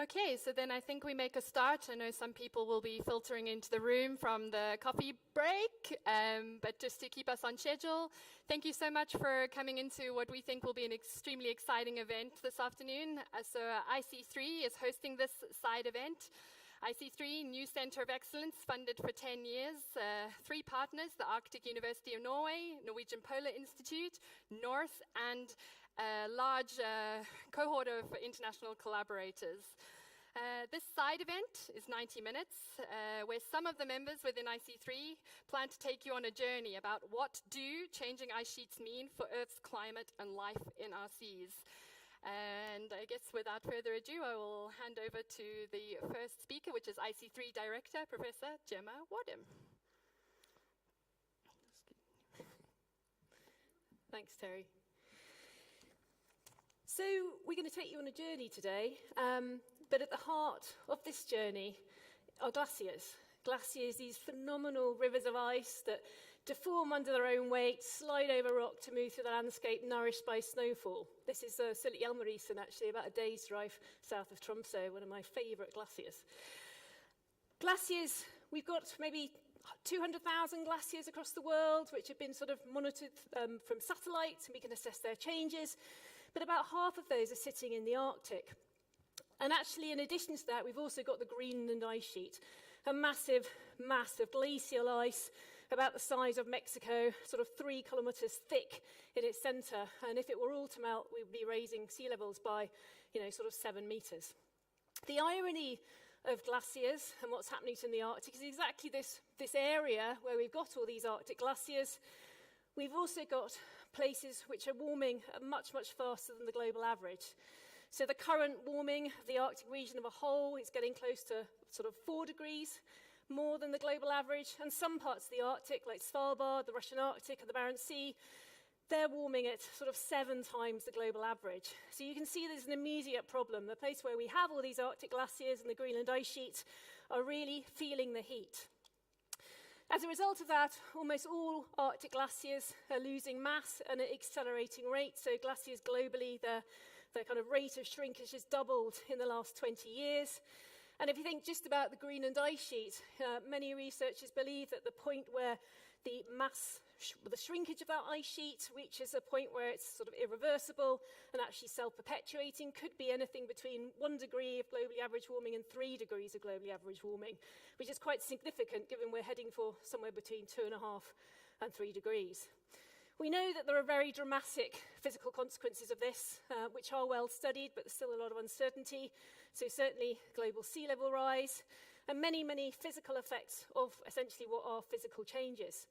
Okay, so then I think we make a start. I know some people will be filtering into the room from the coffee break, but just to keep us on schedule, thank you so much for coming into what we think will be an extremely exciting event this afternoon. So IC3 is hosting this side event. IC3, New Centre of Excellence, funded for 10 years. 3 partners, the Arctic University of Norway, Norwegian Polar Institute, North, and a large cohort of international collaborators. This side event is 90 minutes, where some of the members within IC3 plan to take you on a journey about what do changing ice sheets mean for Earth's climate and life in our seas. And I guess without further ado, I will hand over to the first speaker, which is IC3 Director, Professor Gemma Wadham. Thanks, Terry. So we're going to take you on a journey today, but at the heart of this journey are glaciers. Glaciers, these phenomenal rivers of ice that deform under their own weight, slide over rock to move through the landscape nourished by snowfall. This is Siltjelmarisen, actually, about a day's drive south of Tromsø, one of my favourite glaciers. Glaciers, we've got maybe 200,000 glaciers across the world, which have been sort of monitored from satellites, and we can assess their changes. But about half of those are sitting in the Arctic. And actually, in addition to that, we've also got the Greenland ice sheet, a massive mass of glacial ice about the size of Mexico, sort of 3 kilometres thick in its centre. And if it were all to melt, we would be raising sea levels by, sort of 7 metres. The irony of glaciers and what's happening in the Arctic is exactly this area where we've got all these Arctic glaciers. We've also got places which are warming much, much faster than the global average. So the current warming of the Arctic region of a whole is getting close to sort of 4 degrees more than the global average. And some parts of the Arctic, like Svalbard, the Russian Arctic and the Barents Sea, they're warming at sort of 7 times the global average. So you can see there's an immediate problem. The place where we have all these Arctic glaciers and the Greenland ice sheet are really feeling the heat. As a result of that, almost all Arctic glaciers are losing mass at an accelerating rate. So glaciers globally, their kind of rate of shrinkage has doubled in the last 20 years. And if you think just about the Greenland ice sheet, many researchers believe that the point where the shrinkage of that ice sheet reaches a point where it's sort of irreversible and actually self-perpetuating could be anything between 1 degree of globally average warming and 3 degrees of globally average warming, which is quite significant given we're heading for somewhere between 2.5 and 3 degrees. We know that there are very dramatic physical consequences of this, which are well studied, but there's still a lot of uncertainty. So certainly global sea level rise and many, many physical effects of essentially what are physical changes.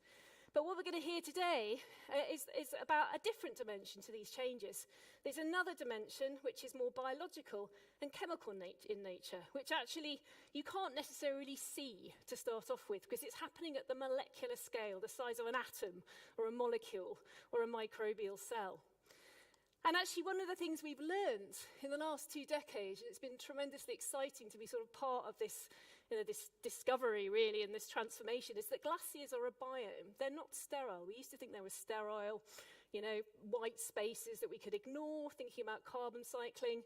But what we're going to hear today is about a different dimension to these changes. There's another dimension which is more biological and chemical in nature, which actually you can't necessarily see to start off with because it's happening at the molecular scale, the size of an atom or a molecule or a microbial cell. And actually, one of the things we've learned in the last 2 decades, and it's been tremendously exciting to be sort of part of this, this discovery, really, and this transformation, is that glaciers are a biome. They're not sterile. We used to think they were sterile, white spaces that we could ignore, thinking about carbon cycling.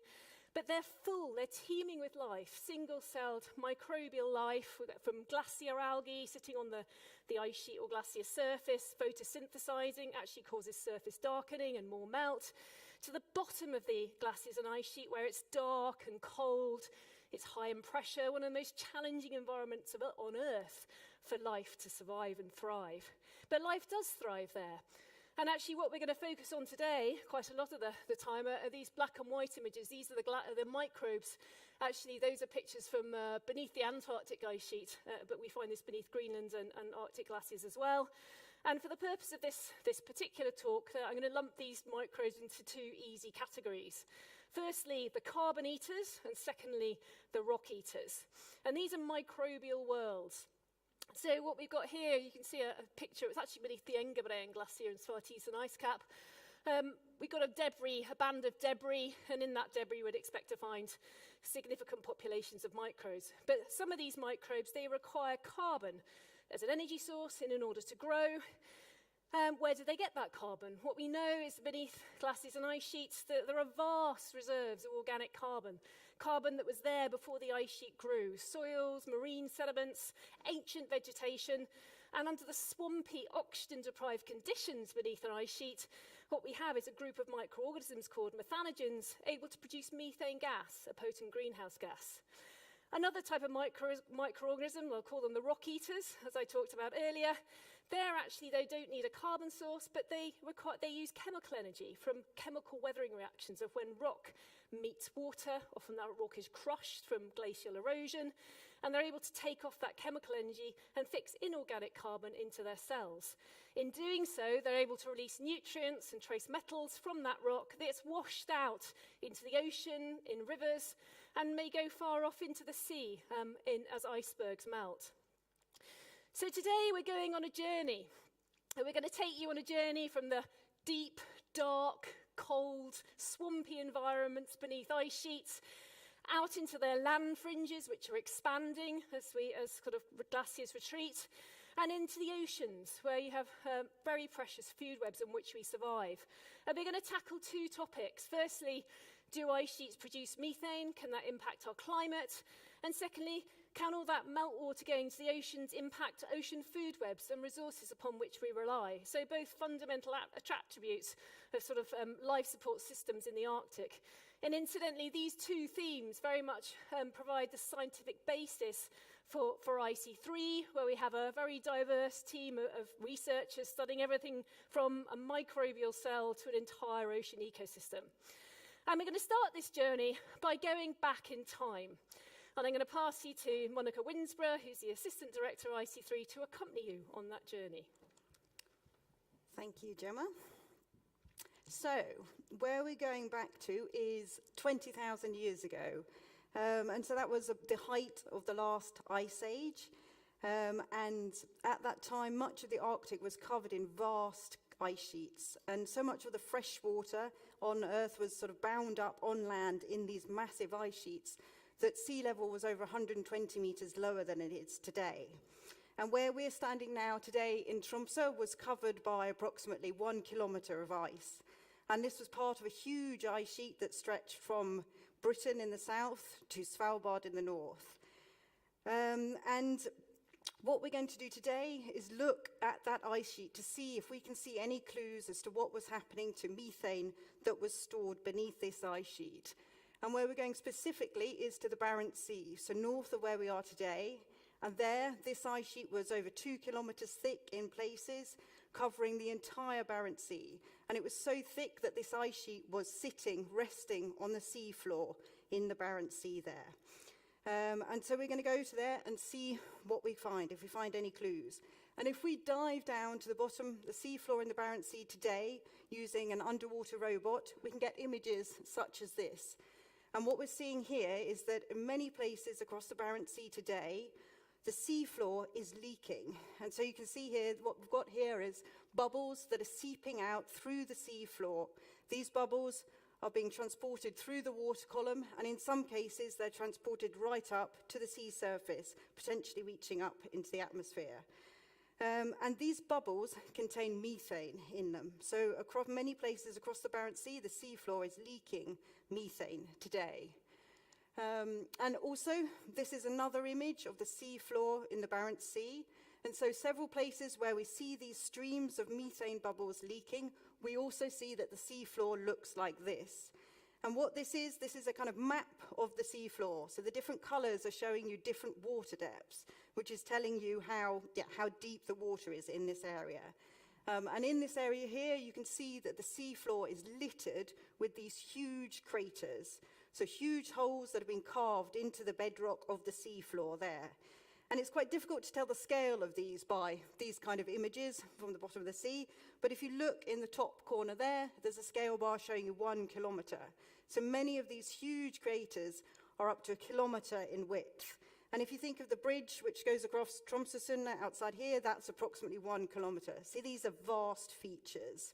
But they're full, they're teeming with life, single-celled microbial life from glacier algae sitting on the ice sheet or glacier surface, photosynthesizing, actually causes surface darkening and more melt, to the bottom of the glaciers and ice sheet where it's dark and cold, it's high in pressure, one of the most challenging environments on Earth for life to survive and thrive. But life does thrive there. And actually what we're going to focus on today, quite a lot of the time, are these black and white images. These are the microbes. Actually, those are pictures from beneath the Antarctic ice sheet, but we find this beneath Greenland and Arctic glaciers as well. And for the purpose of this particular talk, I'm going to lump these microbes into 2 easy categories. Firstly, the carbon eaters, and secondly, the rock eaters. And these are microbial worlds. So what we've got here, you can see a picture. It's actually beneath the Engebrein Glacier in Svartisen ice cap. We've got a band of debris, and in that debris we'd expect to find significant populations of microbes. But some of these microbes, they require carbon as an energy source in order to grow. Where do they get that carbon? What we know is beneath glaciers and ice sheets that there are vast reserves of organic carbon, carbon that was there before the ice sheet grew, soils, marine sediments, ancient vegetation, and under the swampy, oxygen-deprived conditions beneath an ice sheet, what we have is a group of microorganisms called methanogens able to produce methane gas, a potent greenhouse gas. Another type of microorganism, we'll call them the rock eaters, as I talked about earlier. They don't need a carbon source, but they use chemical energy from chemical weathering reactions of when rock meets water. Often that rock is crushed from glacial erosion, and they're able to take off that chemical energy and fix inorganic carbon into their cells. In doing so, they're able to release nutrients and trace metals from that rock that's washed out into the ocean, in rivers, and may go far off into the sea as icebergs melt. So today we're going on a journey. And we're going to take you on a journey from the deep, dark, cold, swampy environments beneath ice sheets out into their land fringes, which are expanding as sort of glaciers retreat, and into the oceans, where you have very precious food webs in which we survive. And we're going to tackle two topics. Firstly, do ice sheets produce methane? Can that impact our climate? And secondly, can all that meltwater going to the oceans impact ocean food webs and resources upon which we rely? So both fundamental attributes of sort of life support systems in the Arctic. And incidentally, these two themes very much provide the scientific basis for IC3, where we have a very diverse team of researchers studying everything from a microbial cell to an entire ocean ecosystem. And we're going to start this journey by going back in time. And I'm going to pass you to Monica Winsborough, who's the Assistant Director of IC3, to accompany you on that journey. Thank you, Gemma. So, where we're going back to is 20,000 years ago. And so that was the height of the last ice age. And at that time, much of the Arctic was covered in vast ice sheets. And so much of the fresh water on Earth was sort of bound up on land in these massive ice sheets that sea level was over 120 meters lower than it is today. And where we're standing now today in Tromsø was covered by approximately 1 kilometer of ice. And this was part of a huge ice sheet that stretched from Britain in the south to Svalbard in the north. And what we're going to do today is look at that ice sheet to see if we can see any clues as to what was happening to methane that was stored beneath this ice sheet. And where we're going specifically is to the Barents Sea, so north of where we are today. And there, this ice sheet was over 2 kilometers thick in places, covering the entire Barents Sea. And it was so thick that this ice sheet was resting on the sea floor in the Barents Sea there. And so we're going to go to there and see what we find, if we find any clues. And if we dive down to the bottom, the seafloor in the Barents Sea today, using an underwater robot, we can get images such as this. And what we're seeing here is that in many places across the Barents Sea today, the seafloor is leaking. And so you can see here, what we've got here is bubbles that are seeping out through the seafloor. These bubbles are being transported through the water column, and in some cases, they're transported right up to the sea surface, potentially reaching up into the atmosphere. And these bubbles contain methane in them. So across many places across the Barents Sea, the seafloor is leaking methane today. And also, this is another image of the seafloor in the Barents Sea. And so several places where we see these streams of methane bubbles leaking, we also see that the seafloor looks like this. And what this is a kind of map of the seafloor. So the different colors are showing you different water depths, which is telling you how deep the water is in this area. And in this area here, you can see that the seafloor is littered with these huge craters. So huge holes that have been carved into the bedrock of the seafloor there. And it's quite difficult to tell the scale of these by these kind of images from the bottom of the sea. But if you look in the top corner there, there's a scale bar showing you 1 kilometer. So many of these huge craters are up to 1 kilometer in width. And if you think of the bridge which goes across Tromsø outside here, that's approximately 1 kilometer. See, these are vast features.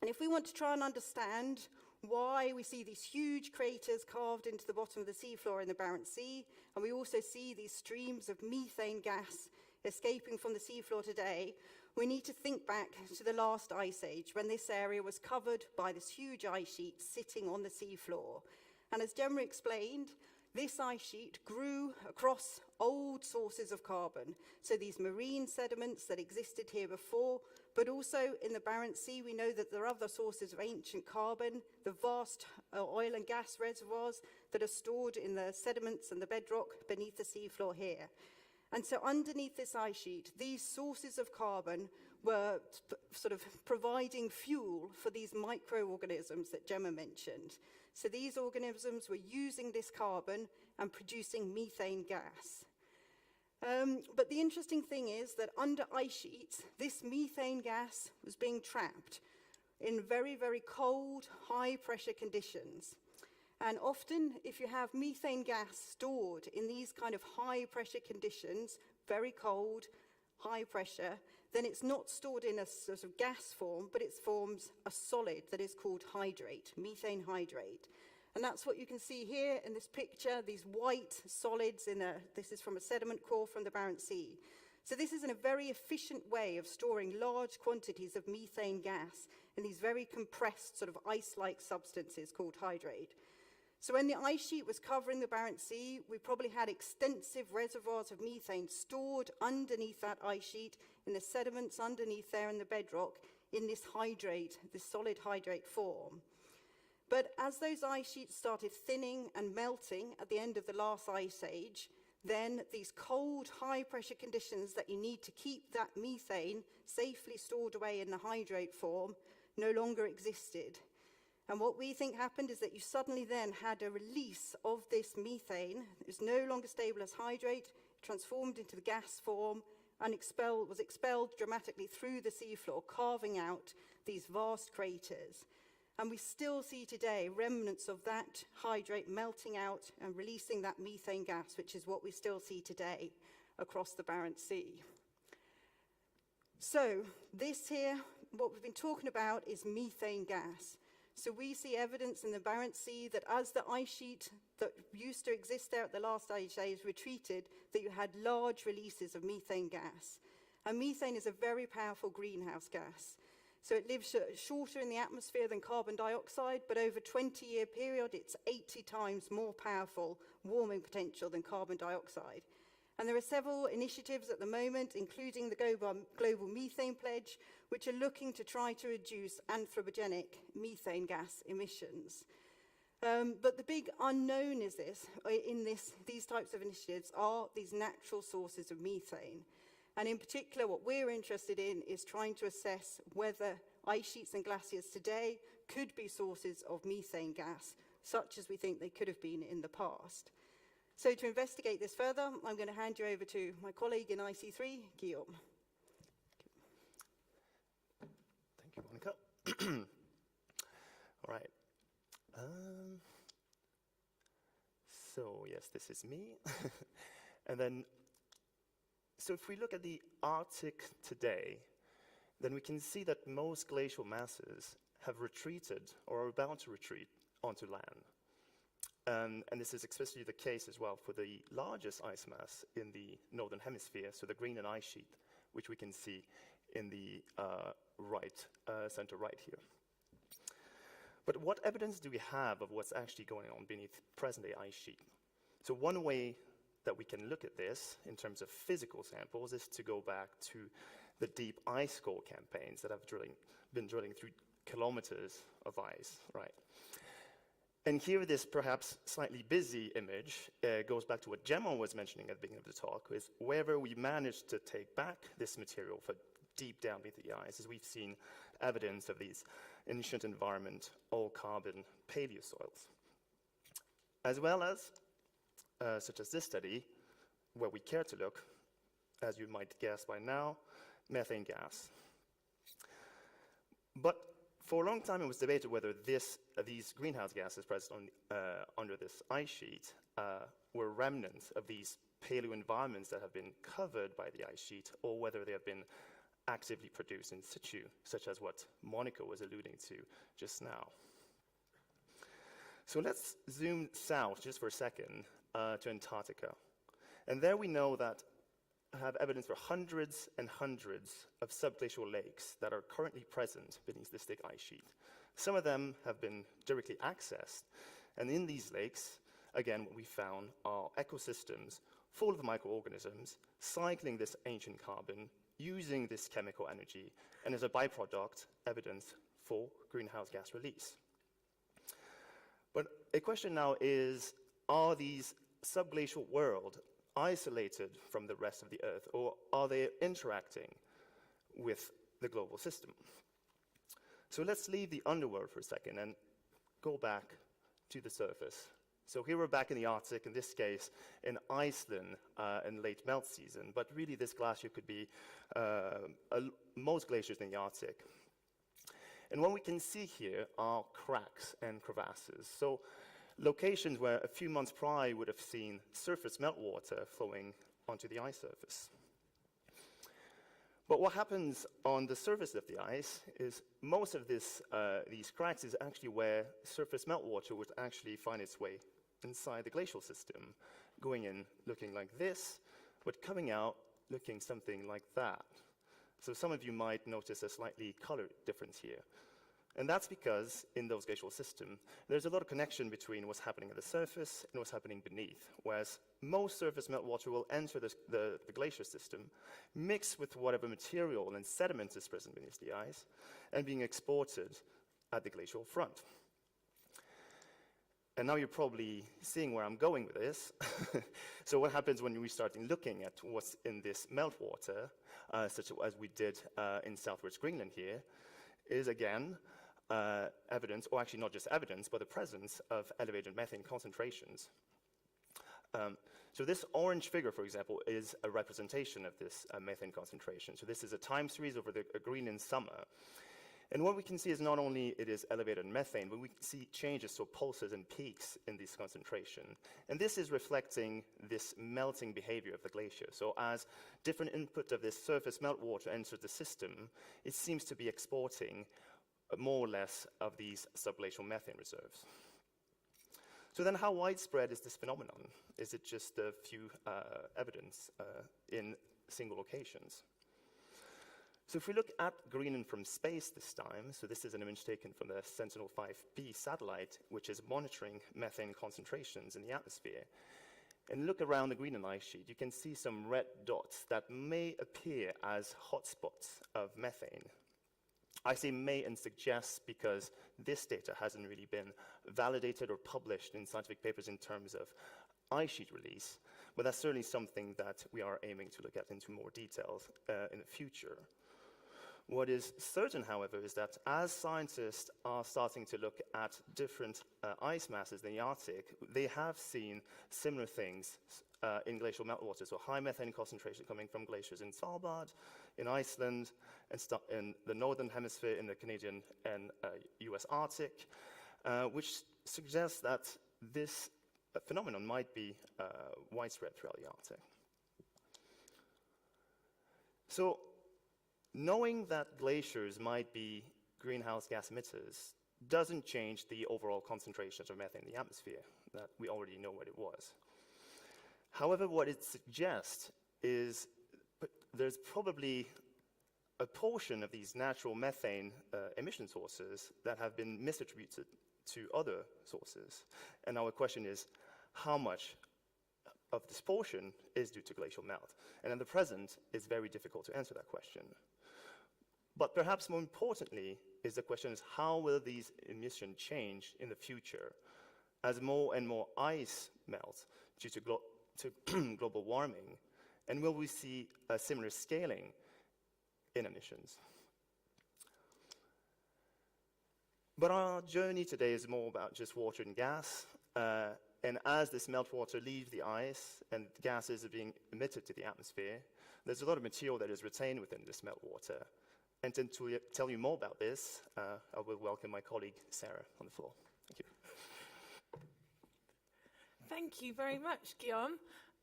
And if we want to try and understand why we see these huge craters carved into the bottom of the seafloor in the Barents Sea, and we also see these streams of methane gas escaping from the seafloor today, we need to think back to the last ice age when this area was covered by this huge ice sheet sitting on the seafloor. And as Gemma explained, this ice sheet grew across old sources of carbon. So these marine sediments that existed here before, but also in the Barents Sea, we know that there are other sources of ancient carbon, the vast oil and gas reservoirs that are stored in the sediments and the bedrock beneath the seafloor here. And so underneath this ice sheet, these sources of carbon were sort of providing fuel for these microorganisms that Gemma mentioned. So these organisms were using this carbon and producing methane gas. But the interesting thing is that under ice sheets, this methane gas was being trapped in very, very cold, high-pressure conditions. And often, if you have methane gas stored in these kind of high-pressure conditions, very cold, high pressure, then it's not stored in a sort of gas form, but it forms a solid that is called hydrate, methane hydrate. And that's what you can see here in this picture, these white solids this is from a sediment core from the Barents Sea. So this is a very efficient way of storing large quantities of methane gas in these very compressed sort of ice-like substances called hydrate. So when the ice sheet was covering the Barents Sea, we probably had extensive reservoirs of methane stored underneath that ice sheet in the sediments underneath there in the bedrock in this hydrate, this solid hydrate form. But as those ice sheets started thinning and melting at the end of the last ice age, then these cold, high-pressure conditions that you need to keep that methane safely stored away in the hydrate form no longer existed. And what we think happened is that you suddenly then had a release of this methane. It was no longer stable as hydrate, transformed into the gas form, and was expelled dramatically through the seafloor, carving out these vast craters. And we still see today remnants of that hydrate melting out and releasing that methane gas, which is what we still see today across the Barents Sea. So this here, what we've been talking about is methane gas. So we see evidence in the Barents Sea that as the ice sheet that used to exist there at the last ice age retreated, that you had large releases of methane gas. And methane is a very powerful greenhouse gas. So it lives shorter in the atmosphere than carbon dioxide, but over a 20-year period, it's 80 times more powerful warming potential than carbon dioxide. And there are several initiatives at the moment, including the Global Methane Pledge, which are looking to try to reduce anthropogenic methane gas emissions. But the big unknown is these types of initiatives are these natural sources of methane. And in particular, what we're interested in is trying to assess whether ice sheets and glaciers today could be sources of methane gas, such as we think they could have been in the past. So to investigate this further, I'm going to hand you over to my colleague in IC3, Guillaume. Thank you, Monica. All right. So yes, this is me. And then, so if we look at the Arctic today, then we can see that most glacial masses have retreated or are about to retreat onto land. And this is especially the case as well for the largest ice mass in the northern hemisphere, so the Greenland ice sheet, which we can see in the center right here. But what evidence do we have of what's actually going on beneath present-day ice sheet? So one way that we can look at this in terms of physical samples is to go back to the deep ice core campaigns that have been drilling through kilometers of ice, right? And here, this perhaps slightly busy image goes back to what Gemma was mentioning at the beginning of the talk, is wherever we managed to take back this material for deep down beneath the ice, as we've seen evidence of these ancient environment, all-carbon paleosoils. As well as, such as this study, where we care to look, as you might guess by now, methane gas. But for a long time, it was debated whether these greenhouse gases present under this ice sheet were remnants of these paleo environments that have been covered by the ice sheet, or whether they have been actively produced in situ, such as what Monica was alluding to just now. So let's zoom south just for a second to Antarctica. And there we know that have evidence for hundreds and hundreds of subglacial lakes that are currently present beneath this thick ice sheet. Some of them have been directly accessed, and in these lakes, again, what we found are ecosystems full of microorganisms cycling this ancient carbon, using this chemical energy, and as a byproduct, evidence for greenhouse gas release. But a question now is, are these subglacial world isolated from the rest of the Earth, or are they interacting with the global system? So let's leave the underworld for a second and go back to the surface. So here we're back in the Arctic, in this case in Iceland in late melt season, but really this glacier could be most glaciers in the Arctic. And what we can see here are cracks and crevasses. So locations where a few months prior you would have seen surface meltwater flowing onto the ice surface. But what happens on the surface of the ice is most of these cracks is actually where surface meltwater would actually find its way inside the glacial system, going in looking like this, but coming out looking something like that. So some of you might notice a slightly color difference here. And that's because in those glacial systems, there's a lot of connection between what's happening at the surface and what's happening beneath, whereas most surface meltwater will enter the glacier system, mix with whatever material and sediment is present beneath the ice, and being exported at the glacial front. And now you're probably seeing where I'm going with this. So what happens when we start looking at what's in this meltwater, such as we did in southwest Greenland here, is again, evidence, or actually not just evidence, but the presence of elevated methane concentrations. So this orange figure, for example, is a representation of this methane concentration. So this is a time series over the Greenland summer. And what we can see is not only it is elevated methane, but we can see changes, so pulses and peaks in this concentration. And this is reflecting this melting behavior of the glacier. So as different input of this surface meltwater enters the system, it seems to be exporting more or less of these subglacial methane reserves. So then how widespread is this phenomenon? Is it just a few evidence in single locations? So if we look at Greenland from space this time, so this is an image taken from the Sentinel-5B satellite, which is monitoring methane concentrations in the atmosphere, and look around the Greenland ice sheet, you can see some red dots that may appear as hotspots of methane. I say may and suggest because this data hasn't really been validated or published in scientific papers in terms of ice sheet release, but that's certainly something that we are aiming to look at into more details in the future. What is certain, however, is that as scientists are starting to look at different ice masses in the Arctic, they have seen similar things in glacial meltwater, so high methane concentration coming from glaciers in Svalbard, in Iceland, and in the northern hemisphere, in the Canadian and US Arctic, which suggests that this phenomenon might be widespread throughout the Arctic. So, knowing that glaciers might be greenhouse gas emitters doesn't change the overall concentrations of methane in the atmosphere, that we already know what it was. However, what it suggests is there's probably a portion of these natural methane emission sources that have been misattributed to other sources. And our question is, how much of this portion is due to glacial melt? And at the present, it's very difficult to answer that question. But perhaps more importantly, is the question is how will these emissions change in the future as more and more ice melts due to global warming? And will we see a similar scaling in emissions? But our journey today is more about just water and gas. And as this meltwater leaves the ice and gases are being emitted to the atmosphere, there's a lot of material that is retained within this meltwater. And to tell you more about this, I will welcome my colleague, Sarah, on the floor. Thank you. Thank you very much, Guillaume.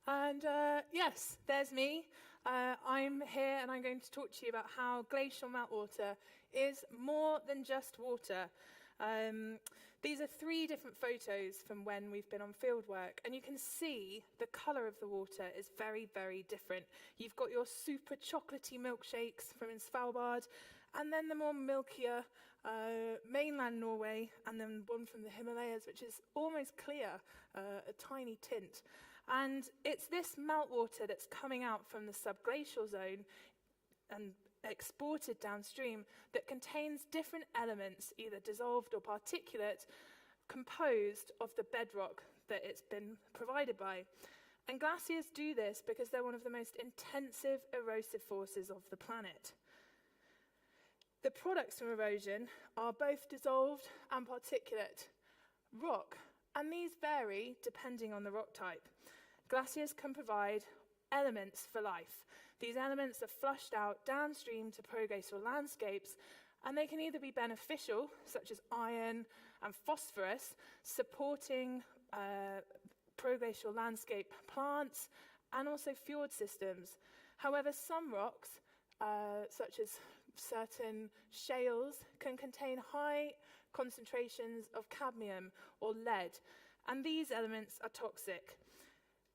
And yes, there's me. I'm here and I'm going to talk to you about how glacial meltwater is more than just water. These are 3 different photos from when we've been on field work, and you can see the colour of the water is very, very different. You've got your super chocolatey milkshakes from in Svalbard, and then the more milkier mainland Norway, and then one from the Himalayas, which is almost clear, a tiny tint. And it's this meltwater that's coming out from the subglacial zone and exported downstream that contains different elements, either dissolved or particulate, composed of the bedrock that it's been provided by. And glaciers do this because they're one of the most intensive erosive forces of the planet. The products from erosion are both dissolved and particulate rock, and these vary depending on the rock type. Glaciers can provide elements for life. These elements are flushed out downstream to progressial landscapes, and they can either be beneficial, such as iron and phosphorus, supporting progressial landscape plants, and also fjord systems. However, some rocks, such as certain shales, can contain high concentrations of cadmium or lead, and these elements are toxic.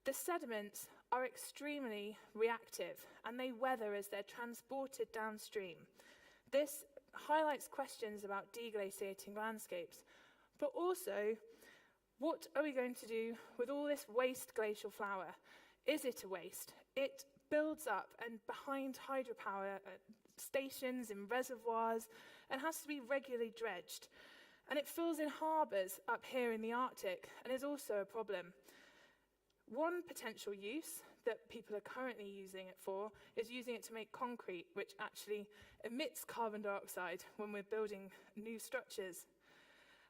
The sediments are extremely reactive, and they weather as they're transported downstream. This highlights questions about deglaciating landscapes, but also, what are we going to do with all this waste glacial flour? Is it a waste? It builds up and behind hydropower stations in reservoirs and has to be regularly dredged. And it fills in harbours up here in the Arctic and is also a problem. One potential use that people are currently using it for is using it to make concrete, which actually emits carbon dioxide when we're building new structures.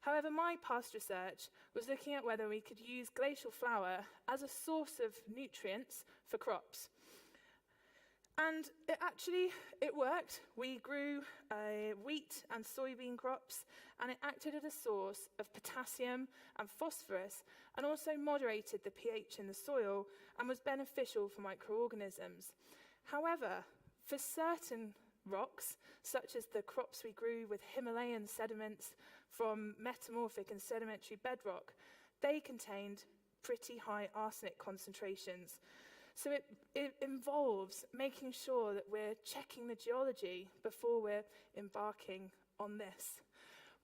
However, my past research was looking at whether we could use glacial flour as a source of nutrients for crops. And it worked. We grew wheat and soybean crops, and it acted as a source of potassium and phosphorus, and also moderated the pH in the soil and was beneficial for microorganisms. However, for certain rocks, such as the crops we grew with Himalayan sediments from metamorphic and sedimentary bedrock, they contained pretty high arsenic concentrations. So it involves making sure that we're checking the geology before we're embarking on this.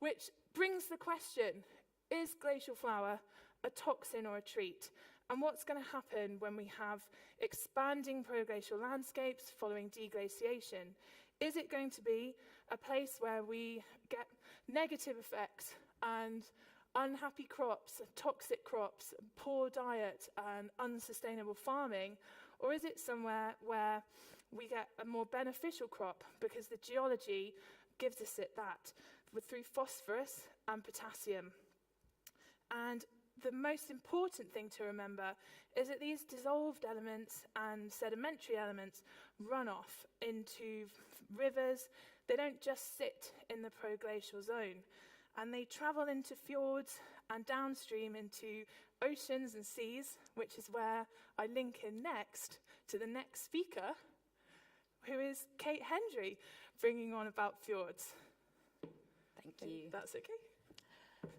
Which brings the question, is glacial flour a toxin or a treat? And what's going to happen when we have expanding progressial landscapes following deglaciation? Is it going to be a place where we get negative effects and unhappy crops, toxic crops, poor diet, and unsustainable farming? Or is it somewhere where we get a more beneficial crop because the geology gives us that through phosphorus and potassium? And the most important thing to remember is that these dissolved elements and sedimentary elements run off into rivers. They don't just sit in the proglacial zone. And they travel into fjords and downstream into oceans and seas, which is where I link in next to the next speaker, who is Kate Hendry, bringing on about fjords. Thank you. That's okay.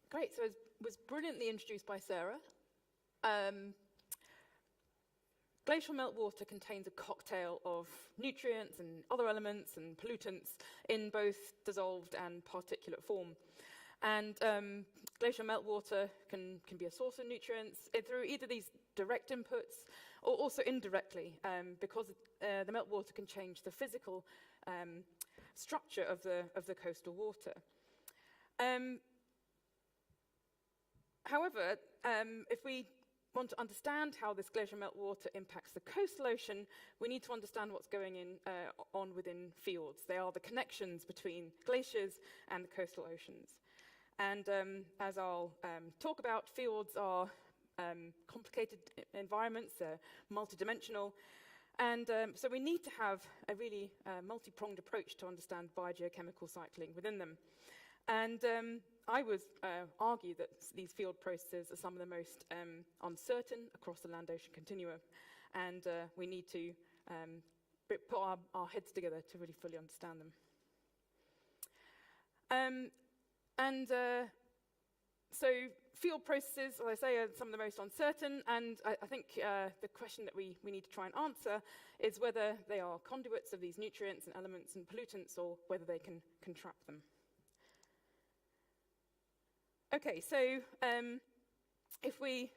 Great, so it was brilliantly introduced by Sarah. Glacial meltwater contains a cocktail of nutrients and other elements and pollutants in both dissolved and particulate form. And glacial meltwater can be a source of nutrients through either these direct inputs or also indirectly, because the meltwater can change the physical structure of the coastal water. However, if we want to understand how this glacial meltwater impacts the coastal ocean, we need to understand what's going on within fjords. They are the connections between glaciers and the coastal oceans. And as I'll talk about, fjords are complicated environments, they're multidimensional, and so we need to have a really multi-pronged approach to understand biogeochemical cycling within them. And I would argue that these field processes are some of the most uncertain across the land-ocean continuum, and we need to put our heads together to really fully understand them. So field processes, as I say, are some of the most uncertain, and I think the question that we need to try and answer is whether they are conduits of these nutrients and elements and pollutants, or whether they can trap them. Okay, so if we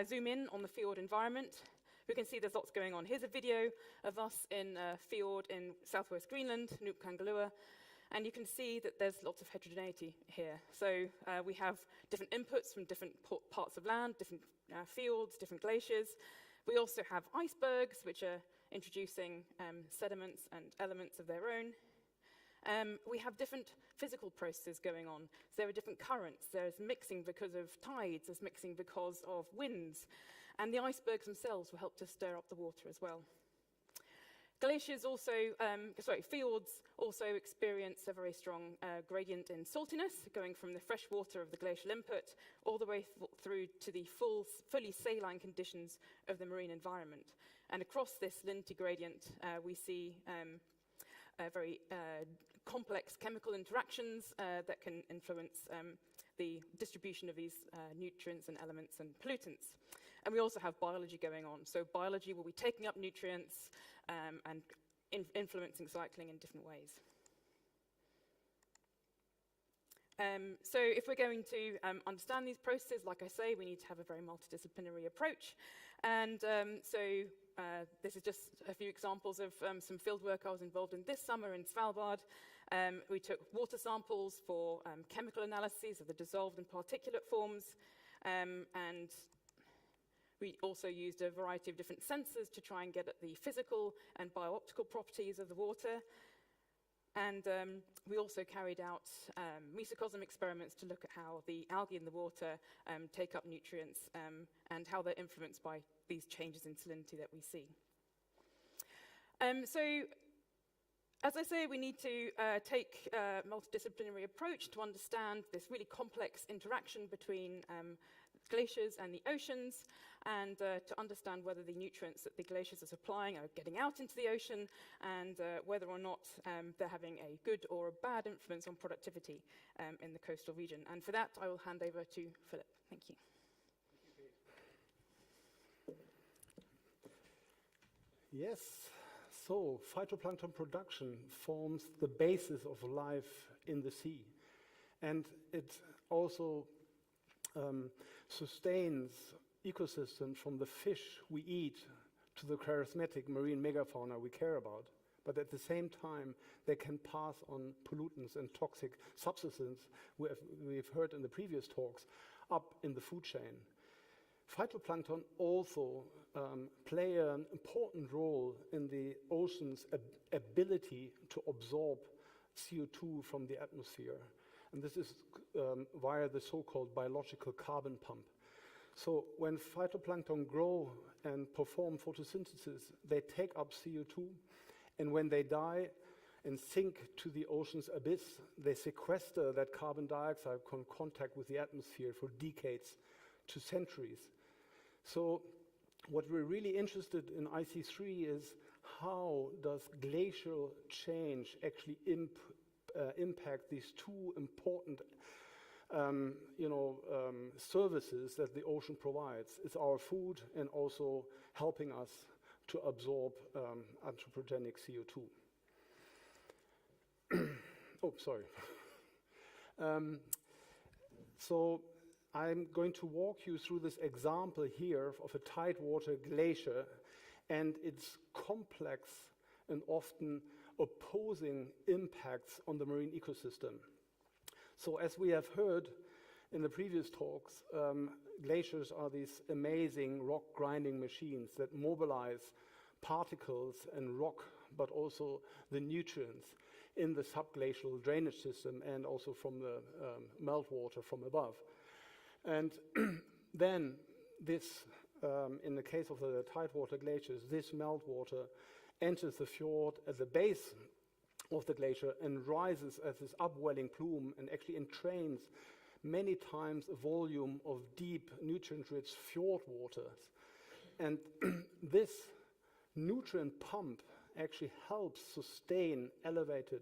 zoom in on the fjord environment, we can see there's lots going on. Here's a video of us in a fjord in southwest Greenland, Nupkangalua, and you can see that there's lots of heterogeneity here. So we have different inputs from different parts of land, different fields, different glaciers. We also have icebergs, which are introducing sediments and elements of their own. We have different physical processes going on. So there are different currents. There's mixing because of tides. There's mixing because of winds. And the icebergs themselves will help to stir up the water as well. Glaciers also, fjords also experience a very strong gradient in saltiness, going from the fresh water of the glacial input all the way through to the fully saline conditions of the marine environment. And across this salinity gradient, we see very complex chemical interactions that can influence the distribution of these nutrients and elements and pollutants. And we also have biology going on. So biology will be taking up nutrients and influencing cycling in different ways. So if we're going to understand these processes, like I say, we need to have a very multidisciplinary approach. And this is just a few examples of some field work I was involved in this summer in Svalbard. We took water samples for chemical analyses of the dissolved and particulate forms, and we also used a variety of different sensors to try and get at the physical and biooptical properties of the water. And we also carried out mesocosm experiments to look at how the algae in the water take up nutrients and how they're influenced by these changes in salinity that we see. So, as I say, we need to take a multidisciplinary approach to understand this really complex interaction between glaciers and the oceans, and to understand whether the nutrients that the glaciers are supplying are getting out into the ocean, and whether or not they're having a good or a bad influence on productivity in the coastal region. And for that, I will hand over to Philip. Thank you. Yes, so phytoplankton production forms the basis of life in the sea. And it also sustains ecosystems from the fish we eat to the charismatic marine megafauna we care about. But at the same time, they can pass on pollutants and toxic substances we've heard in the previous talks up in the food chain. Phytoplankton also play an important role in the ocean's ability to absorb CO2 from the atmosphere. And this is via the so-called biological carbon pump. So when phytoplankton grow and perform photosynthesis, they take up CO2, and when they die and sink to the ocean's abyss, they sequester that carbon dioxide in contact with the atmosphere for decades to centuries. So what we're really interested in IC3 is how does glacial change actually impact these two important services that the ocean provides. It's our food and also helping us to absorb anthropogenic CO2. Oh, sorry. So I'm going to walk you through this example here of a tidewater glacier and its complex and often opposing impacts on the marine ecosystem. So as we have heard in the previous talks, glaciers are these amazing rock grinding machines that mobilize particles and rock, but also the nutrients in the subglacial drainage system and also from the meltwater from above. And then this, in the case of the tidewater glaciers, this meltwater enters the fjord at the base of the glacier and rises as this upwelling plume and actually entrains many times a volume of deep, nutrient-rich fjord waters. And this nutrient pump actually helps sustain elevated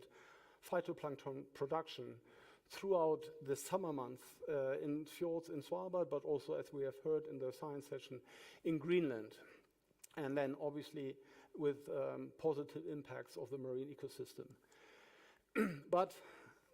phytoplankton production throughout the summer months in fjords in Svalbard, but also, as we have heard in the science session, in Greenland. And then obviously with positive impacts of the marine ecosystem. But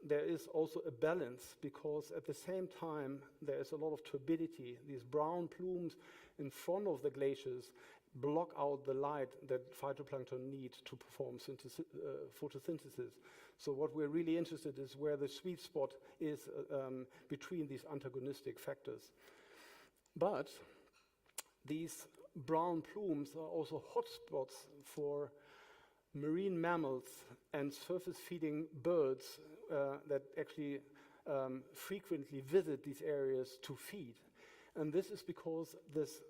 there is also a balance, because at the same time there is a lot of turbidity. These brown plumes in front of the glaciers block out the light that phytoplankton need to perform photosynthesis. So what we're really interested in is where the sweet spot is between these antagonistic factors. But these brown plumes are also hotspots for marine mammals and surface-feeding birds that actually frequently visit these areas to feed. And this is because this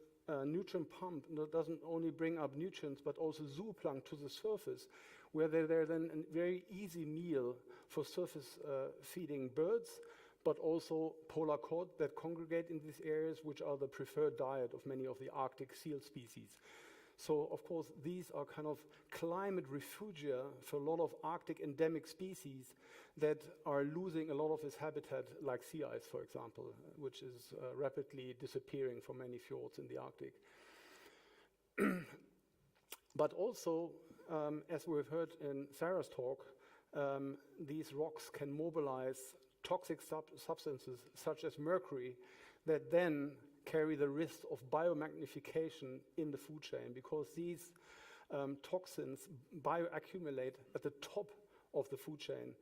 nutrient pump doesn't only bring up nutrients, but also zooplankton to the surface, where they're then a very easy meal for surface-feeding birds, but also polar cod that congregate in these areas, which are the preferred diet of many of the Arctic seal species. So, of course, these are kind of climate refugia for a lot of Arctic endemic species that are losing a lot of its habitat, like sea ice, for example, which is rapidly disappearing from many fjords in the Arctic. But also, as we've heard in Sarah's talk, these rocks can mobilize toxic substances such as mercury that then carry the risk of biomagnification in the food chain, because these toxins bioaccumulate at the top of the food chain.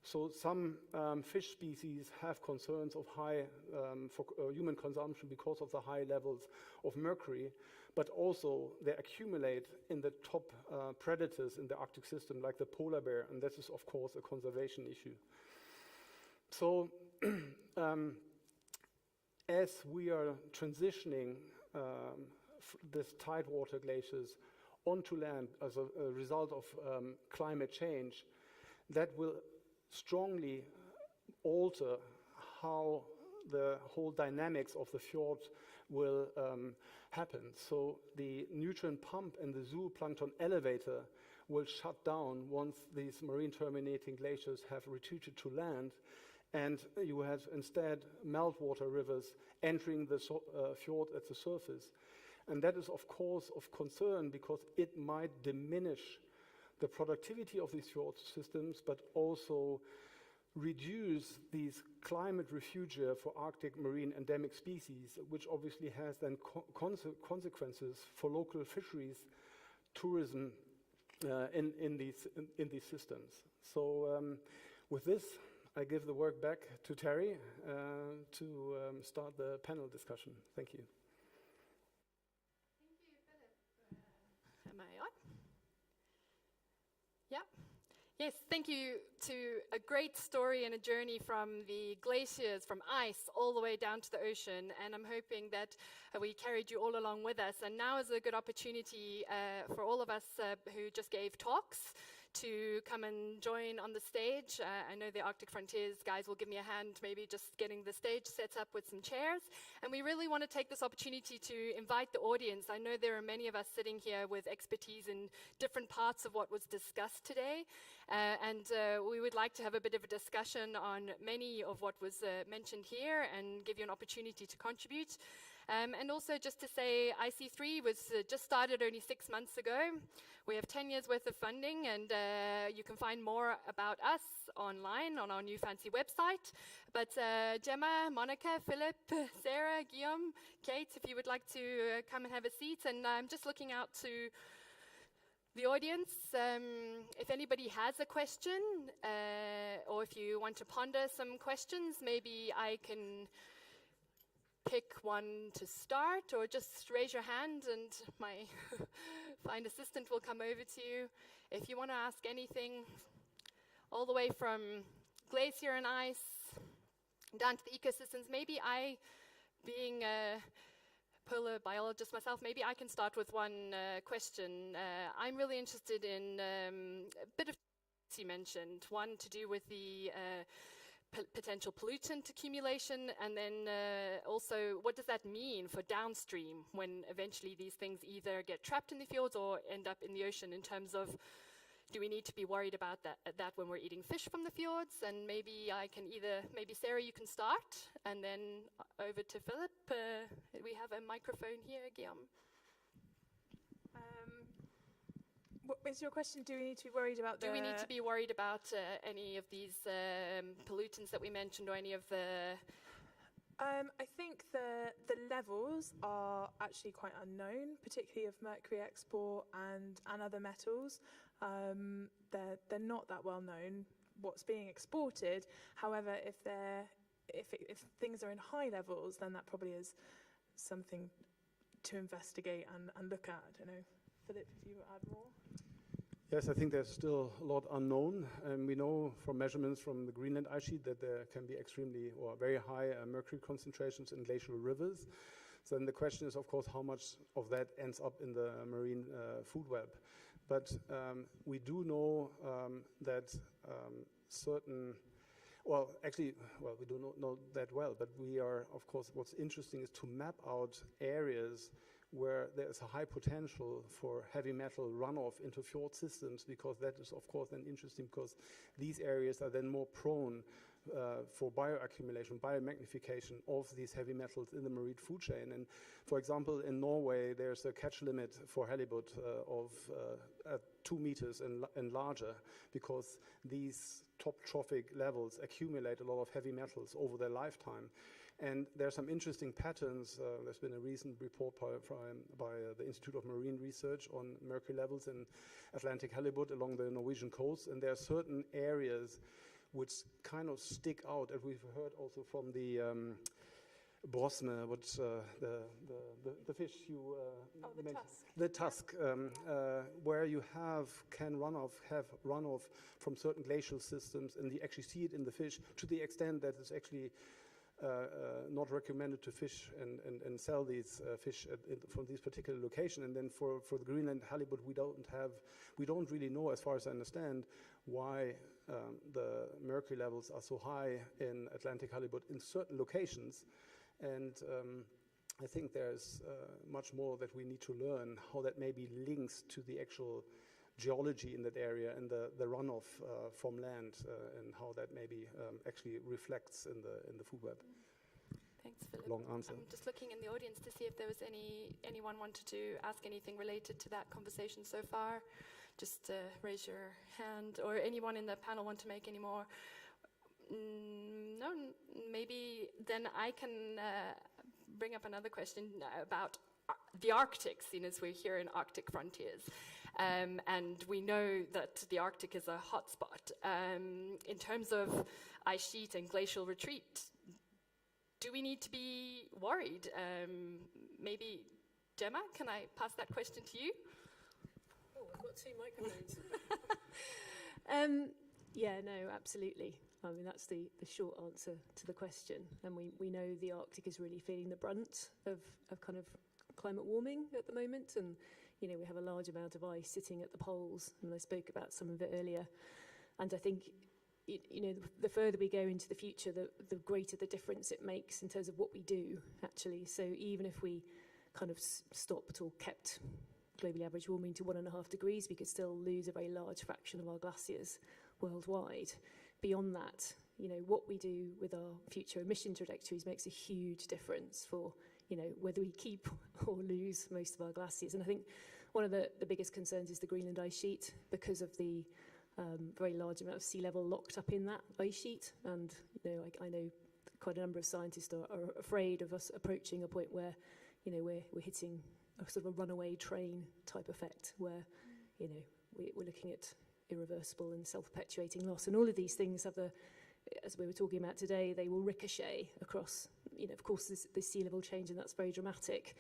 So some fish species have concerns of high for human consumption because of the high levels of mercury, but also they accumulate in the top predators in the Arctic system, like the polar bear, and this is, of course, a conservation issue. So as we are transitioning this tidewater glaciers onto land as a result of climate change, that will strongly alter how the whole dynamics of the fjord will happen. So the nutrient pump and the zooplankton elevator will shut down once these marine terminating glaciers have retreated to land, and you have instead meltwater rivers entering the fjord at the surface. And that is, of course, of concern, because it might diminish the productivity of these fjord systems, but also reduce these climate refugia for Arctic marine endemic species, which obviously has then consequences for local fisheries, tourism in these systems. So with this, I give the work back to Terry to start the panel discussion. Thank you. Thank you, Philip. Am I on? Yeah. Yes, thank you to a great story and a journey from the glaciers, from ice, all the way down to the ocean. And I'm hoping that we carried you all along with us. And now is a good opportunity for all of us who just gave talks to come and join on the stage. I know the Arctic Frontiers guys will give me a hand, maybe just getting the stage set up with some chairs. And we really want to take this opportunity to invite the audience. I know there are many of us sitting here with expertise in different parts of what was discussed today. And we would like to have a bit of a discussion on many of what was mentioned here and give you an opportunity to contribute. And also just to say, IC3 was just started only 6 months ago. We have 10 years worth of funding, and you can find more about us online on our new fancy website. But Gemma, Monica, Philip, Sarah, Guillaume, Kate, if you would like to come and have a seat. And I'm just looking out to the audience. If anybody has a question, or if you want to ponder some questions, maybe I can pick one to start, or just raise your hand and my fine assistant will come over to you. If you want to ask anything, all the way from glacier and ice down to the ecosystems, maybe I, being a polar biologist myself, maybe I can start with one question. I'm really interested in a bit of you mentioned, one to do with the potential pollutant accumulation, and then also what does that mean for downstream when eventually these things either get trapped in the fjords or end up in the ocean in terms of do we need to be worried about that when we're eating fish from the fjords? And maybe maybe Sarah, you can start, and then over to Philip. We have a microphone here, Guillaume. What is your question? Do we need to be worried about Do we need to be worried about any of these pollutants that we mentioned, or any of the... I think the levels are actually quite unknown, particularly of mercury export and other metals. They're not that well known what's being exported. However, if things are in high levels, then that probably is something to investigate and look at. I don't know, Philip, if you add more. Yes, I think there's still a lot unknown. We know from measurements from the Greenland ice sheet that there can be extremely or very high mercury concentrations in glacial rivers. So then the question is, of course, how much of that ends up in the marine food web. But we do know that certain... Well, actually, we do not know that well, but we are, of course, what's interesting is to map out areas where there is a high potential for heavy metal runoff into fjord systems, because that is, of course, then interesting, because these areas are then more prone for bioaccumulation, biomagnification of these heavy metals in the marine food chain. And for example, in Norway, there's a catch limit for halibut of 2 meters and larger, because these top trophic levels accumulate a lot of heavy metals over their lifetime. And there are some interesting patterns. There's been a recent report by the Institute of Marine Research on mercury levels in Atlantic halibut along the Norwegian coast. And there are certain areas which kind of stick out, and we've heard also from the brosme, which the fish you mentioned. The tusk, where you have runoff from certain glacial systems, and you actually see it in the fish to the extent that it's actually not recommended to fish and sell these fish from these particular location. And then for the Greenland halibut, we don't really know, as far as I understand, why the mercury levels are so high in Atlantic halibut in certain locations. And I think there's much more that we need to learn, how that maybe links to the actual geology in that area and the runoff from land, and how that maybe actually reflects in the food web. Thanks, Philip. Long answer. I'm just looking in the audience to see if there was anyone wanted to ask anything related to that conversation so far. Just raise your hand, or anyone in the panel want to make any more? No, maybe then I can bring up another question about the Arctic, seeing as we're here in Arctic frontiers. And we know that the Arctic is a hotspot. In terms of ice sheet and glacial retreat, do we need to be worried? Maybe, Gemma, can I pass that question to you? Oh, I've got 2 microphones. Yeah, no, absolutely. I mean, that's the short answer to the question. And we know the Arctic is really feeling the brunt of kind of climate warming at the moment. And, you know, we have a large amount of ice sitting at the poles, and I spoke about some of it earlier. And I think, you know, the further we go into the future, the greater the difference it makes in terms of what we do, actually. So even if we kind of stopped or kept globally average warming to 1.5 degrees, we could still lose a very large fraction of our glaciers worldwide. Beyond that, you know, what we do with our future emission trajectories makes a huge difference for, you know, whether we keep or lose most of our glaciers. And I think one of the biggest concerns is the Greenland ice sheet, because of the very large amount of sea level locked up in that ice sheet. And, you know, I know quite a number of scientists are afraid of us approaching a point where, you know, we're hitting a sort of a runaway train type effect, where, you know, we're looking at irreversible and self-perpetuating loss. And all of these things have as we were talking about today, they will ricochet across, you know, of course, this sea level change, and that's very dramatic.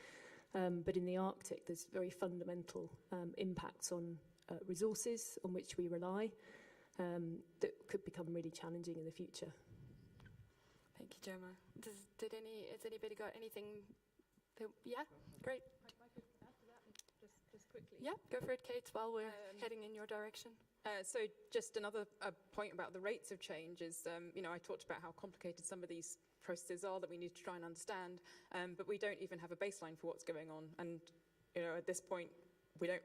But in the Arctic, there's very fundamental impacts on resources on which we rely that could become really challenging in the future. Thank you, Gemma. Has anybody got anything? Yeah, great. I could add to that just quickly. Yeah, go for it, Kate, while we're heading in your direction. So just another point about the rates of change is, you know, I talked about how complicated some of these processes are that we need to try and understand, but we don't even have a baseline for what's going on. And, you know, at this point, we don't,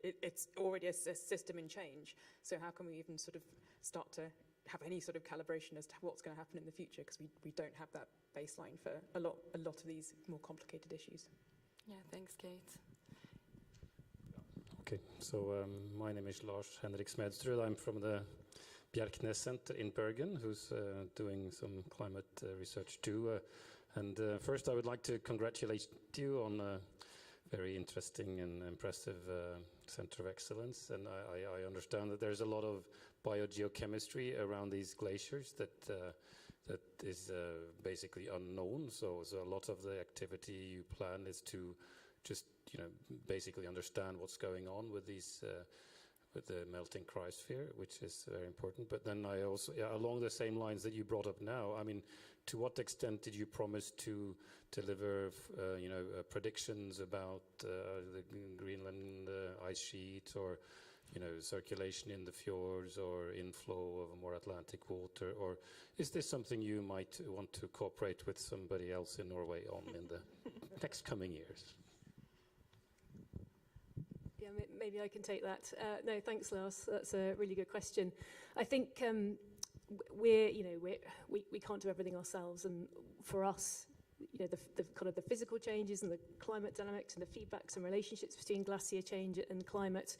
it's already a system in change. So how can we even sort of start to have any sort of calibration as to what's going to happen in the future? Because we don't have that baseline for a lot of these more complicated issues. Yeah, thanks, Kate. Okay, so my name is Lars Henrik Smedström. I'm from the Bjerknes Center in Bergen, who's doing some climate research too. And first, I would like to congratulate you on a very interesting and impressive Center of Excellence. And I understand that there's a lot of biogeochemistry around these glaciers that is basically unknown. So a lot of the activity you plan is to just basically understand what's going on with these with the melting cryosphere, which is very important. But then I also, along the same lines that you brought up now, I mean, to what extent did you promise to deliver, predictions about the Greenland ice sheet, or, circulation in the fjords, or inflow of more Atlantic water? Or is this something you might want to cooperate with somebody else in Norway on in the next coming years? Yeah, maybe I can take that. No, thanks, Lars. That's a really good question. I think we can't do everything ourselves, and for us, the kind of the physical changes and the climate dynamics and the feedbacks and relationships between glacier change and climate,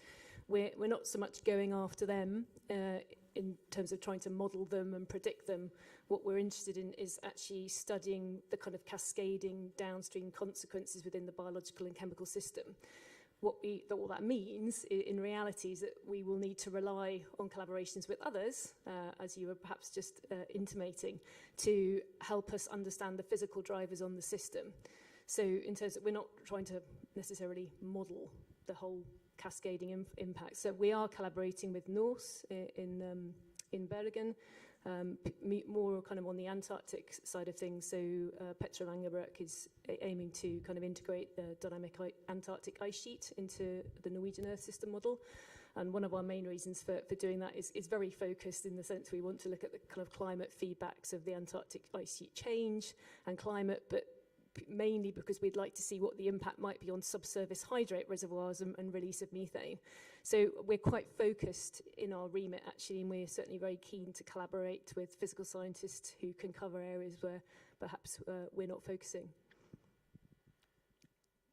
we're not so much going after them in terms of trying to model them and predict them. What we're interested in is actually studying the kind of cascading downstream consequences within the biological and chemical system. What that means in reality is that we will need to rely on collaborations with others, as you were perhaps just intimating, to help us understand the physical drivers on the system. So in terms of, we're not trying to necessarily model the whole cascading impact. So we are collaborating with NORS in Bergen, more kind of on the Antarctic side of things. So Petra Langebroek is aiming to kind of integrate the dynamic Antarctic ice sheet into the Norwegian Earth system model. And one of our main reasons for doing that is very focused, in the sense we want to look at the kind of climate feedbacks of the Antarctic ice sheet change and climate, but mainly because we'd like to see what the impact might be on subsurface hydrate reservoirs and release of methane. So we're quite focused in our remit, actually, and we're certainly very keen to collaborate with physical scientists who can cover areas where perhaps we're not focusing.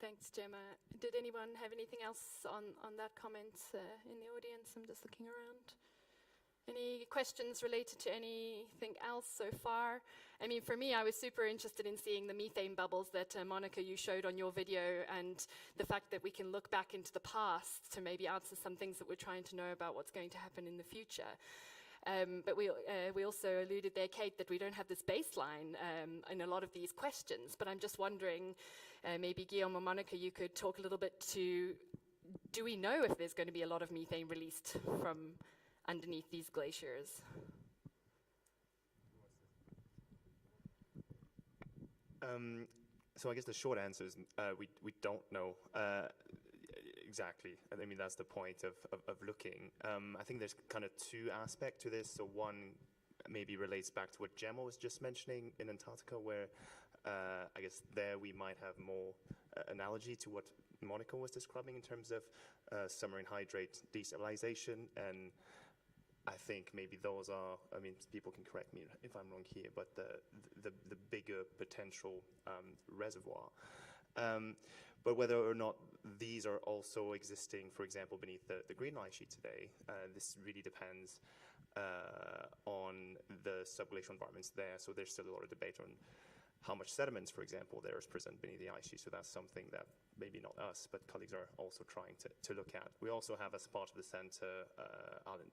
Thanks, Gemma. Did anyone have anything else on that comment in the audience? I'm just looking around. Any questions related to anything else so far? I mean, for me, I was super interested in seeing the methane bubbles that, Monica, you showed on your video, and the fact that we can look back into the past to maybe answer some things that we're trying to know about what's going to happen in the future. But we also alluded there, Kate, that we don't have this baseline in a lot of these questions. But I'm just wondering, maybe Guillaume or Monica, you could talk a little bit to, do we know if there's going to be a lot of methane released from underneath these glaciers? So I guess the short answer is we don't know exactly. I mean, that's the point of looking. I think there's kind of two aspects to this. So one maybe relates back to what Gemma was just mentioning in Antarctica, where I guess there we might have more analogy to what Monica was describing in terms of submarine hydrate destabilization. And I think maybe those are, I mean, people can correct me if I'm wrong here, but the bigger potential reservoir. But whether or not these are also existing, for example, beneath the Greenland ice sheet today, this really depends on the subglacial environments there. So there's still a lot of debate on how much sediments, for example, there is present beneath the ice sheet. So that's something that maybe not us, but colleagues are also trying to look at. We also have, as part of the center,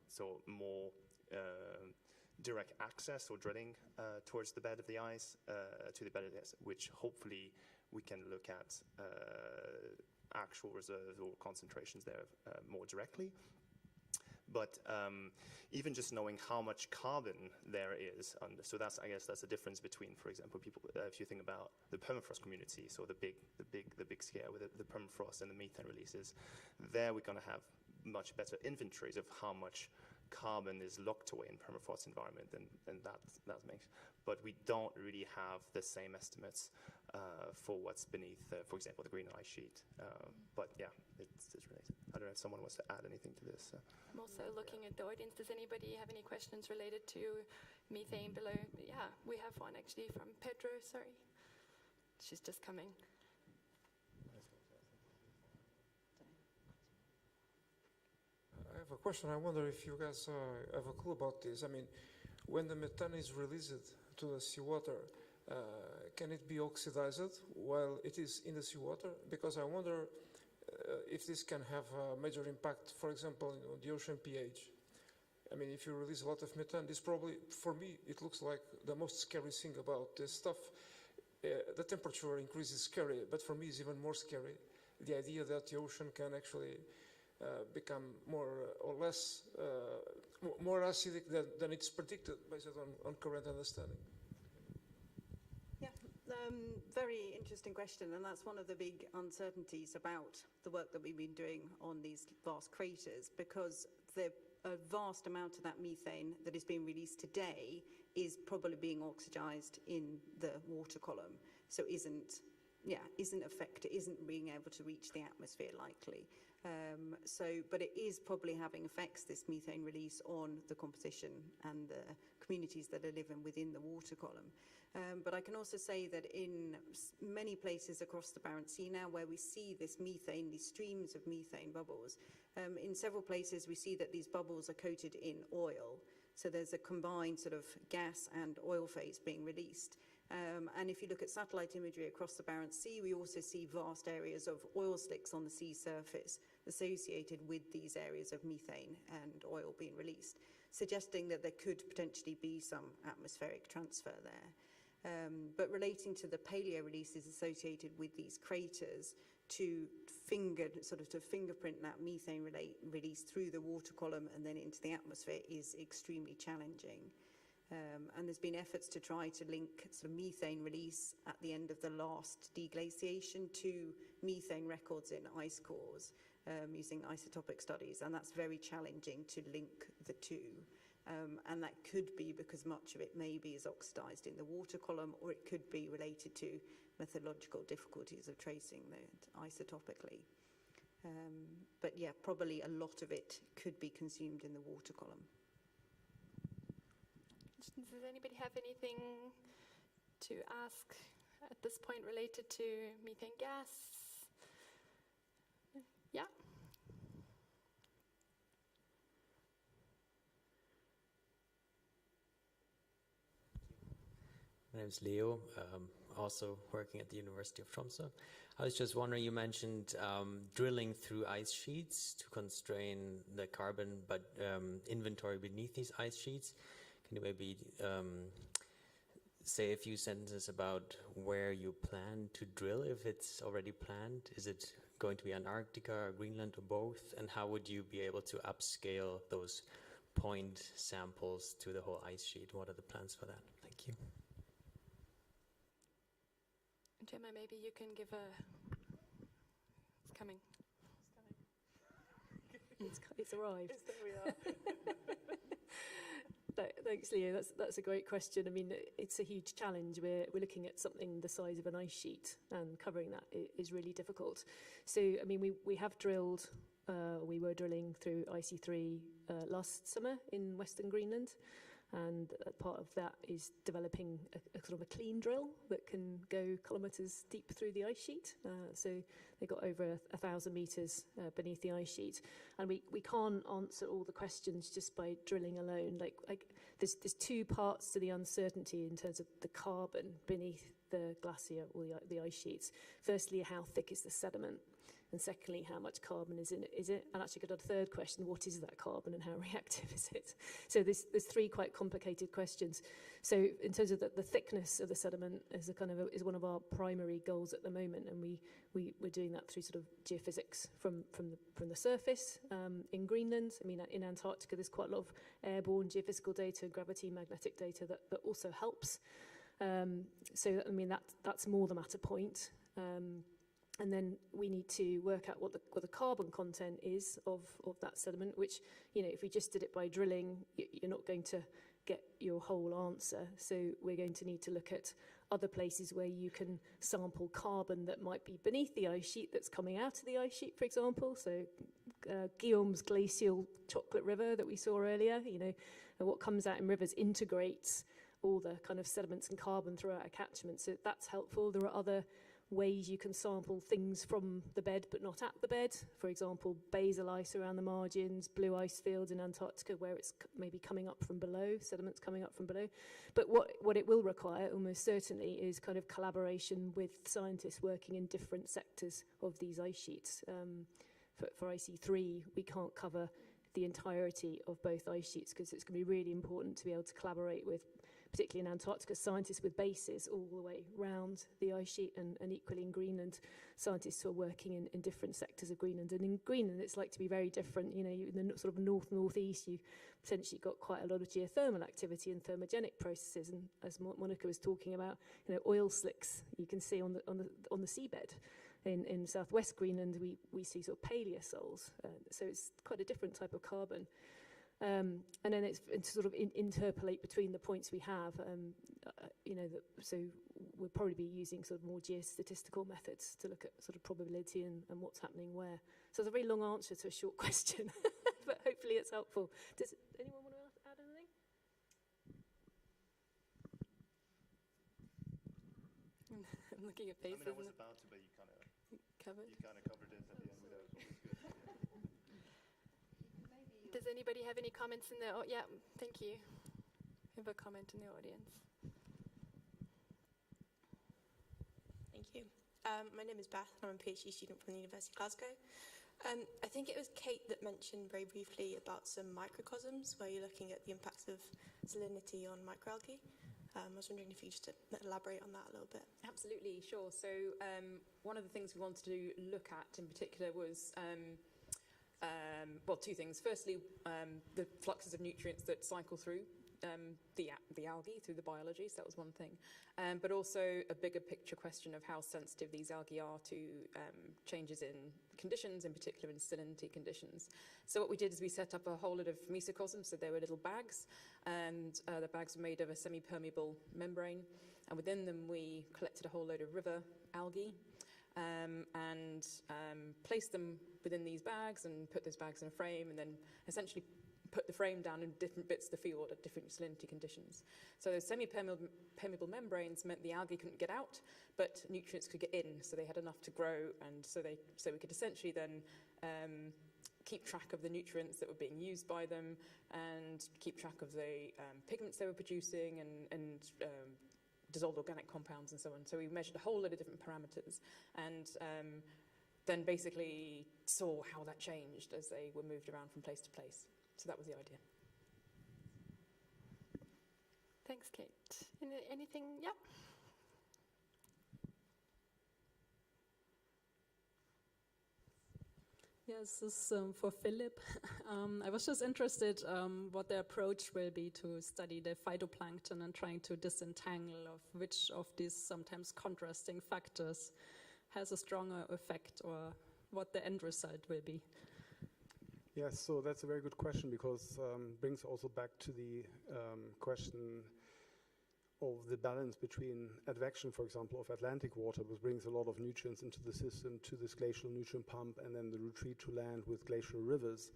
so more direct access or drilling towards the bed of the ice, to the bed of the ice, which hopefully we can look at actual reserves or concentrations there more directly. But even just knowing how much carbon there is, so that's, I guess that's the difference between, for example, people. If you think about the permafrost community, so the big scale with the permafrost and the methane releases, there we're going to have much better inventories of how much carbon is locked away in permafrost environment, then that makes. But we don't really have the same estimates for what's beneath, for example, the Greenland ice sheet. But yeah, it's related. I don't know if someone wants to add anything to this. I'm also looking at the audience. Does anybody have any questions related to methane below? Yeah, we have one actually from Pedro, sorry. She's just coming. I have a question. I wonder if you guys have a clue about this. I mean, when the methane is released to the seawater, can it be oxidized while it is in the seawater? Because I wonder if this can have a major impact, for example, on the ocean pH. I mean, if you release a lot of methane, this probably, for me, it looks like the most scary thing about this stuff. The temperature increase is scary, but for me, it's even more scary. The idea that the ocean can actually become more or less more acidic than it's predicted based on current understanding. Yeah, very interesting question, and that's one of the big uncertainties about the work that we've been doing on these vast craters, because a vast amount of that methane that is being released today is probably being oxidized in the water column, so isn't being able to reach the atmosphere likely. But it is probably having effects, this methane release, on the composition and the communities that are living within the water column. But I can also say that in many places across the Barents Sea now, where we see this methane, these streams of methane bubbles, in several places we see that these bubbles are coated in oil. So there's a combined sort of gas and oil phase being released. And if you look at satellite imagery across the Barents Sea, we also see vast areas of oil slicks on the sea surface associated with these areas of methane and oil being released, suggesting that there could potentially be some atmospheric transfer there. But relating to the paleo releases associated with these craters, to fingerprint that methane release through the water column and then into the atmosphere is extremely challenging. And there's been efforts to try to link sort of methane release at the end of the last deglaciation to methane records in ice cores using isotopic studies, and that's very challenging to link the two. And that could be because much of it maybe is oxidized in the water column, or it could be related to methodological difficulties of tracing it isotopically. But yeah, probably a lot of it could be consumed in the water column. Does anybody have anything to ask at this point related to methane gas? Yeah. My name is Leo, also working at the University of Tromsø. I was just wondering, you mentioned drilling through ice sheets to constrain the carbon inventory beneath these ice sheets. Can you maybe say a few sentences about where you plan to drill, if it's already planned? Is it going to be Antarctica or Greenland or both? And how would you be able to upscale those point samples to the whole ice sheet? What are the plans for that? Thank you. Gemma, maybe you can give a... It's coming. It's arrived. There we are. Thanks, Leo. That's a great question. I mean, it's a huge challenge. We're looking at something the size of an ice sheet, and covering that is really difficult. So, I mean, we have drilled. We were drilling through IC3 last summer in Western Greenland, and part of that is developing a sort of a clean drill that can go kilometres deep through the ice sheet. So they got over 1,000 metres beneath the ice sheet, and we can't answer all the questions just by drilling alone. Like there's two parts to the uncertainty in terms of the carbon beneath the glacier or the ice sheets. Firstly, how thick is the sediment? And secondly, how much carbon is in it? And actually got a third question, what is that carbon and how reactive is it? So there's three quite complicated questions. So in terms of the thickness of the sediment is is one of our primary goals at the moment, and we're doing that through sort of geophysics from the surface in Greenland. I mean, in Antarctica there's quite a lot of airborne geophysical data, gravity, magnetic data that also helps. So I mean that's more the matter point. And then we need to work out what the carbon content is of that sediment, which, if we just did it by drilling, you're not going to get your whole answer. So we're going to need to look at other places where you can sample carbon that might be beneath the ice sheet that's coming out of the ice sheet, for example. So Guillaume's Glacial chocolate river that we saw earlier, what comes out in rivers integrates all the kind of sediments and carbon throughout a catchment. So that's helpful. There are other ways you can sample things from the bed but not at the bed. For example, basal ice around the margins, blue ice fields in Antarctica where it's maybe coming up from below, sediments coming up from below. But what it will require almost certainly is kind of collaboration with scientists working in different sectors of these ice sheets. For IC3, we can't cover the entirety of both ice sheets because it's going to be really important to be able to collaborate with, particularly in Antarctica, scientists with bases all the way round the ice sheet, and equally in Greenland, scientists who are working in different sectors of Greenland. And in Greenland, it's like to be very different. In the sort of north-northeast, you've potentially got quite a lot of geothermal activity and thermogenic processes. And as Monica was talking about, oil slicks you can see on the seabed. In southwest Greenland, we see sort of paleosols. So it's quite a different type of carbon. And then it's sort of interpolate between the points we have, so we'll probably be using sort of more geostatistical methods to look at sort of probability and what's happening where. So it's a very long answer to a short question, but hopefully it's helpful. Does anyone want to add anything? I'm looking at faces. I was about to, but you kind of covered it at the end with that. Does anybody have any comments in the... yeah, thank you. We have a comment in the audience. Thank you. My name is Beth, and I'm a PhD student from the University of Glasgow. I think it was Kate that mentioned very briefly about some microcosms where you're looking at the impacts of salinity on microalgae. I was wondering if you could just elaborate on that a little bit. Absolutely, sure. So one of the things we wanted to look at in particular was... two things. Firstly, the fluxes of nutrients that cycle through the algae, through the biology, so that was one thing. But also a bigger picture question of how sensitive these algae are to changes in conditions, in particular in salinity conditions. So what we did is we set up a whole lot of mesocosms, so they were little bags, and the bags were made of a semi-permeable membrane, and within them we collected a whole load of river algae, and placed them within these bags and put those bags in a frame, and then essentially put the frame down in different bits of the fjord at different salinity conditions. So those semi-permeable membranes meant the algae couldn't get out, but nutrients could get in, so they had enough to grow, and so we could essentially then keep track of the nutrients that were being used by them, and keep track of the pigments they were producing, and dissolved organic compounds and so on. So we measured a whole lot of different parameters, and then basically saw how that changed as they were moved around from place to place. So that was the idea. Thanks, Kate. Anything? Yeah. Yes, this is for Philip. I was just interested what the approach will be to study the phytoplankton and trying to disentangle of which of these sometimes contrasting factors has a stronger effect, or what the end result will be. Yes, so that's a very good question, because brings also back to the question of the balance between advection, for example, of Atlantic water, which brings a lot of nutrients into the system to this glacial nutrient pump, and then the retreat to land with glacial rivers.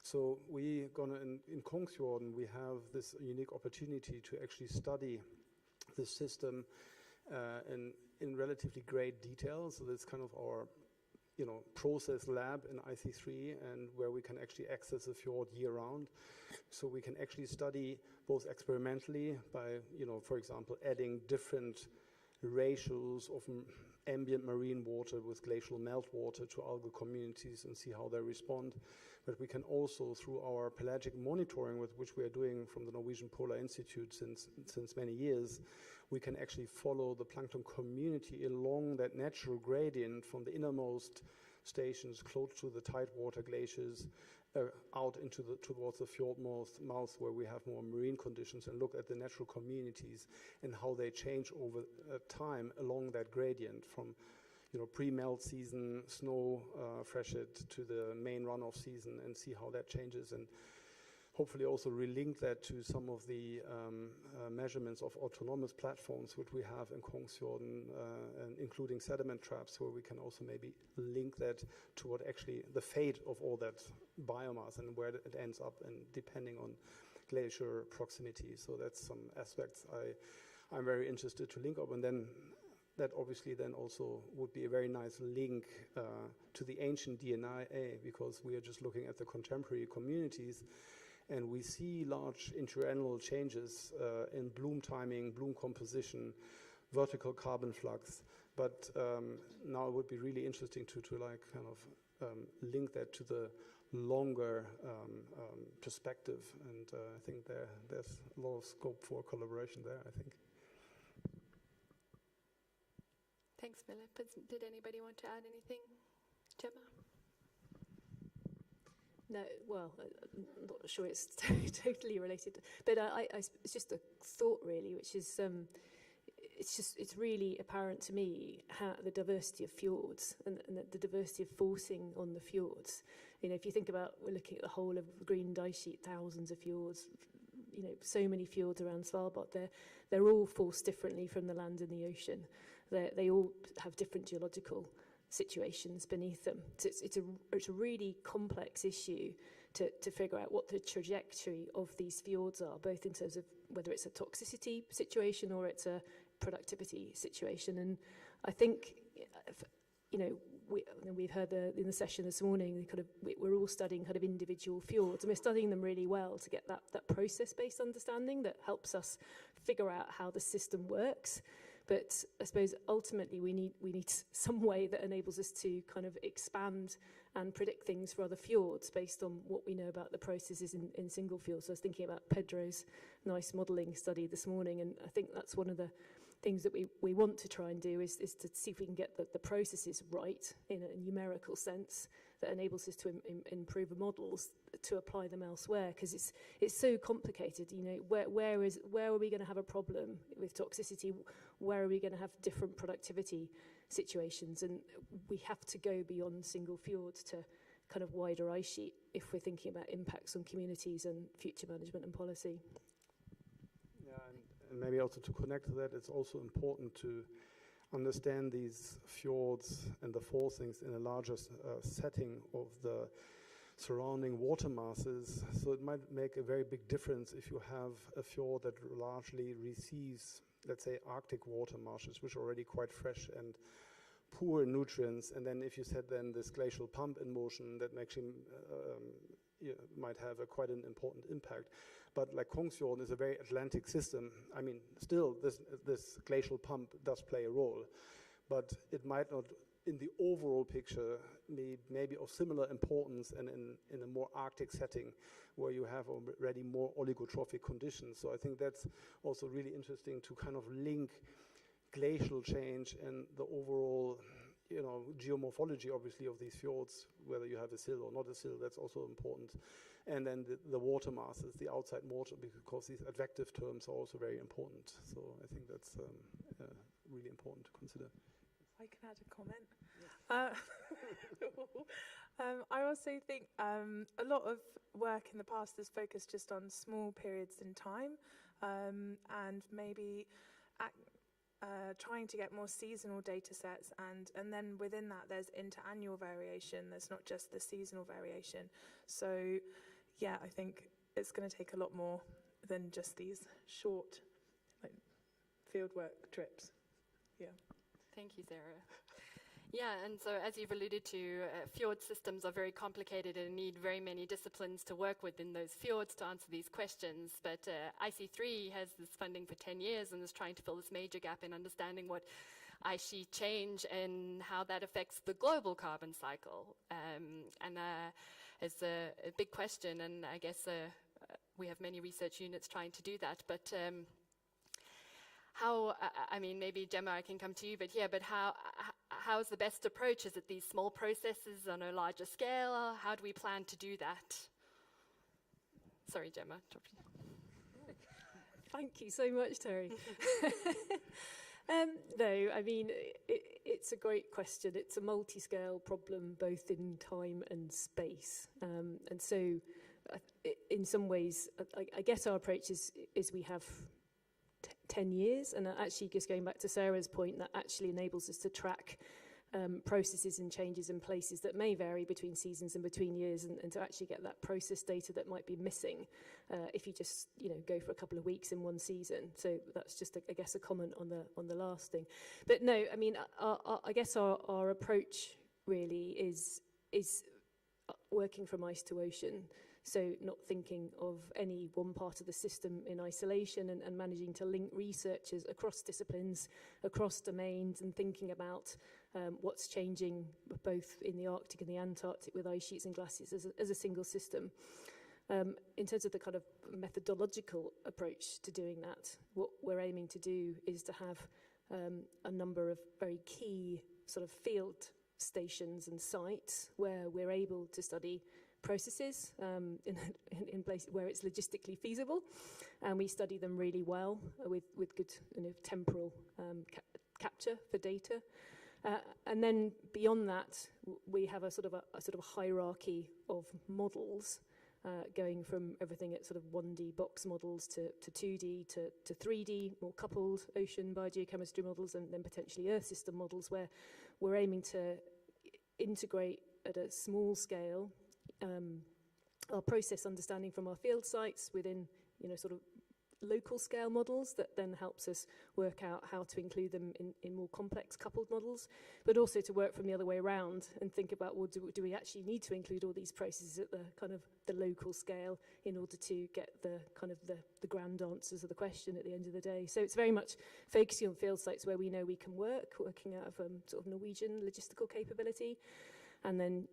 So we gonna in Kongsfjorden, we have this unique opportunity to actually study the system in relatively great detail. So that's kind of our process lab in IC3, and where we can actually access the fjord year-round. So we can actually study both experimentally by, for example, adding different ratios of ambient marine water with glacial meltwater to algal communities and see how they respond. But we can also, through our pelagic monitoring, which we are doing from the Norwegian Polar Institute since many years, we can actually follow the plankton community along that natural gradient from the innermost stations close to the tidewater glaciers out towards the fjord mouth, where we have more marine conditions, and look at the natural communities and how they change over time along that gradient from pre-melt season snow freshet to the main runoff season and see how that changes, and hopefully also relink that to some of the measurements of autonomous platforms which we have in Kongsfjorden, and including sediment traps, where we can also maybe link that to what actually the fate of all that biomass and where it ends up, and depending on glacier proximity. So that's some aspects I'm very interested to link up, and then that obviously then also would be a very nice link to the ancient DNA, because we are just looking at the contemporary communities, and we see large interannual changes in bloom timing, bloom composition, vertical carbon flux. But now it would be really interesting to like kind of link that to the longer perspective, and I think there's a lot of scope for collaboration there, I think. Thanks, Philip. Did anybody want to add anything? Gemma? No, well, I'm not sure it's totally related, but it's just a thought really, which is it's really apparent to me how the diversity of fjords and the diversity of forcing on the fjords. If you think about, we're looking at the whole of the Greenland ice sheet, thousands of fjords, so many fjords around Svalbard. They're all forced differently from the land and the ocean. They all have different geological situations beneath them. So it's a really complex issue to figure out what the trajectory of these fjords are, both in terms of whether it's a toxicity situation or it's a productivity situation. And I think, we've heard in the session this morning, we're all studying kind of individual fjords, and we're studying them really well to get that process-based understanding that helps us figure out how the system works. But I suppose ultimately we need some way that enables us to kind of expand and predict things for other fjords based on what we know about the processes in single fjords. So I was thinking about Pedro's nice modelling study this morning, and I think that's one of the things that we want to try and do is to see if we can get the processes right in a numerical sense that enables us to improve the models to apply them elsewhere, because it's so complicated. Where are we going to have a problem with toxicity? Where are we going to have different productivity situations? And we have to go beyond single fjords to kind of wider ice sheet if we're thinking about impacts on communities and future management and policy. Yeah, and maybe also to connect to that, it's also important to understand these fjords and the forcings in a larger setting of the surrounding water masses. So it might make a very big difference if you have a fjord that largely receives, let's say, Arctic water marshes, which are already quite fresh and poor in nutrients. And then if you set then this glacial pump in motion, that actually might have quite an important impact. But like Kongsfjorden is a very Atlantic system. I mean, still this glacial pump does play a role, but it might not, in the overall picture, maybe of similar importance and in a more Arctic setting where you have already more oligotrophic conditions. So I think that's also really interesting to kind of link glacial change and the overall geomorphology, obviously, of these fjords, whether you have a sill or not a sill, that's also important. And then the water masses, the outside water, because these advective terms are also very important. So I think that's really important to consider. I can add a comment. I also think a lot of work in the past has focused just on small periods in time, and maybe trying to get more seasonal data sets, and then within that there's interannual variation. There's not just the seasonal variation. So yeah, I think it's going to take a lot more than just these short fieldwork trips. Yeah. Thank you, Sarah. Yeah, and so as you've alluded to, fjord systems are very complicated and need very many disciplines to work within those fjords to answer these questions. But IC3 has this funding for 10 years and is trying to fill this major gap in understanding what ice sheet change and how that affects the global carbon cycle. And it's a big question, and I guess we have many research units trying to do that. But how, I mean, maybe Gemma, I can come to you, but how's the best approach? Is it these small processes on a larger scale? How do we plan to do that? Sorry, Gemma. Thank you so much, Terry. No, I mean, it's a great question. It's a multi-scale problem, both in time and space. And so, in some ways, I guess our approach is we have 10 years, and actually just going back to Sarah's point, that actually enables us to track processes and changes in places that may vary between seasons and between years, and to actually get that process data that might be missing if you just go for a couple of weeks in one season. So that's just I guess a comment on the last thing. But no, I mean I guess our approach really is working from ice to ocean. So not thinking of any one part of the system in isolation, and managing to link researchers across disciplines, across domains, and thinking about what's changing both in the Arctic and the Antarctic with ice sheets and glaciers as a single system. In terms of the kind of methodological approach to doing that, what we're aiming to do is to have a number of very key sort of field stations and sites where we're able to study processes in places where it's logistically feasible, and we study them really well with good temporal capture for data, and then beyond that we have a sort of hierarchy of models going from everything at sort of 1D box models to 2D to 3D more coupled ocean biogeochemistry models, and then potentially Earth system models, where we're aiming to integrate at a small scale our process understanding from our field sites within, sort of local scale models that then helps us work out how to include them in more complex coupled models, but also to work from the other way around and think about, well, do we actually need to include all these processes at the kind of the local scale in order to get the kind of the grand answers of the question at the end of the day. So it's very much focusing on field sites where we know we can working out of sort of Norwegian logistical capability, and then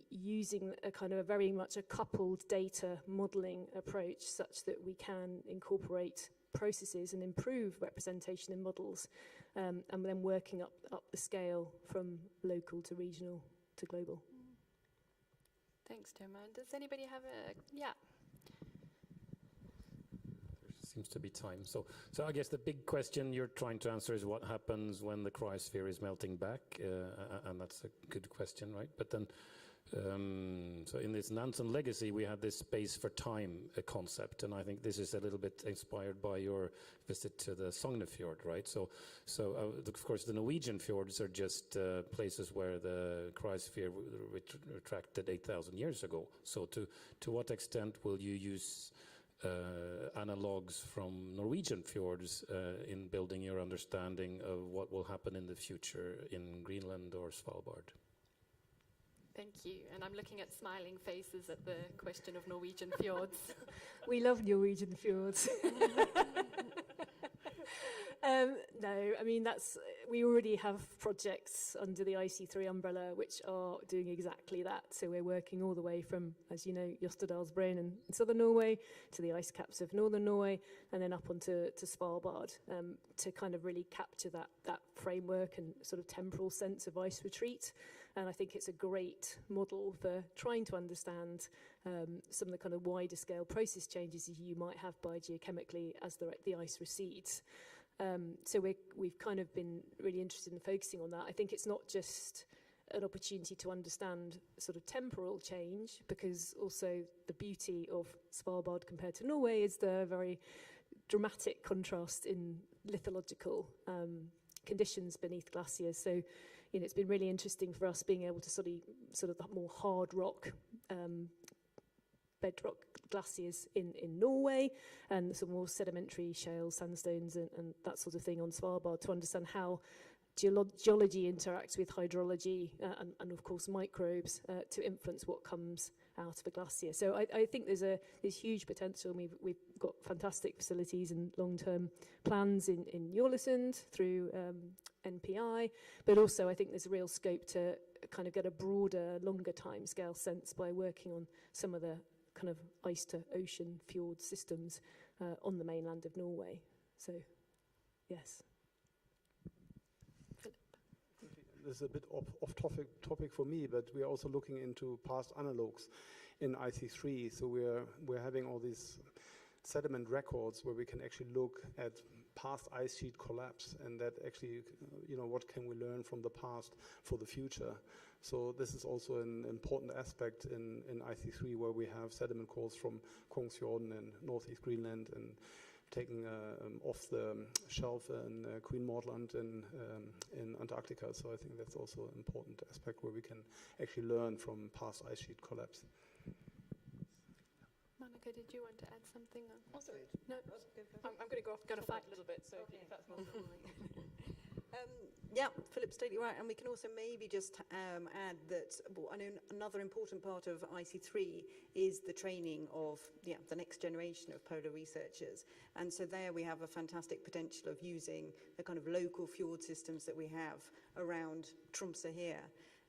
using a kind of very much a coupled data modelling approach such that we can incorporate processes and improve representation in models, and then working up the scale from local to regional to global. Thanks, Gemma. Does anybody have a... Yeah. Seems to be time. So I guess the big question you're trying to answer is what happens when the cryosphere is melting back, and that's a good question, right? But then, so in this Nansen legacy, we had this space for time concept, and I think this is a little bit inspired by your visit to the Sognefjord, right? So of course, the Norwegian fjords are just places where the cryosphere retracted 8,000 years ago. So to what extent will you use analogues from Norwegian fjords in building your understanding of what will happen in the future in Greenland or Svalbard? Thank you. And I'm looking at smiling faces at the question of Norwegian fjords. We love Norwegian fjords. No, I mean, we already have projects under the IC3 umbrella which are doing exactly that. So we're working all the way from, as you know, Jostedalsbreen in southern Norway to the ice caps of northern Norway, and then up onto Svalbard to kind of really capture that framework and sort of temporal sense of ice retreat. And I think it's a great model for trying to understand some of the kind of wider scale process changes you might have biogeochemically as the ice recedes. So we've kind of been really interested in focusing on that. I think it's not just an opportunity to understand sort of temporal change, because also the beauty of Svalbard compared to Norway is the very dramatic contrast in lithological conditions beneath glaciers. So, it's been really interesting for us being able to study sort of the more hard rock bedrock glaciers in Norway, and some more sedimentary shale sandstones and that sort of thing on Svalbard, to understand how geology interacts with hydrology and of course microbes to influence what comes out of a glacier. So I think there's huge potential. We've got fantastic facilities and long-term plans in Jolesund through NPI, but also I think there's a real scope to kind of get a broader, longer timescale sense by working on some of the kind of ice to ocean fjord systems on the mainland of Norway. So, yes. This is a bit off topic for me, but we are also looking into past analogs in IC3. So we're having all these sediment records where we can actually look at past ice sheet collapse, and that actually, what can we learn from the past for the future? So this is also an important aspect in IC3, where we have sediment cores from Kongsfjorden and northeast Greenland, and taken off the shelf in Queen Maud in Antarctica. So I think that's also an important aspect where we can actually learn from past ice sheet collapse. Monica, did you want to add something? Oh, sorry. No, I'm going to go off Gotta fight a little bit, so if that's not Yeah, Philip's totally right. And we can also maybe just add that I know another important part of IC3 is the training of the next generation of polar researchers. And so there we have a fantastic potential of using the kind of local fjord systems that we have around Tromsø here.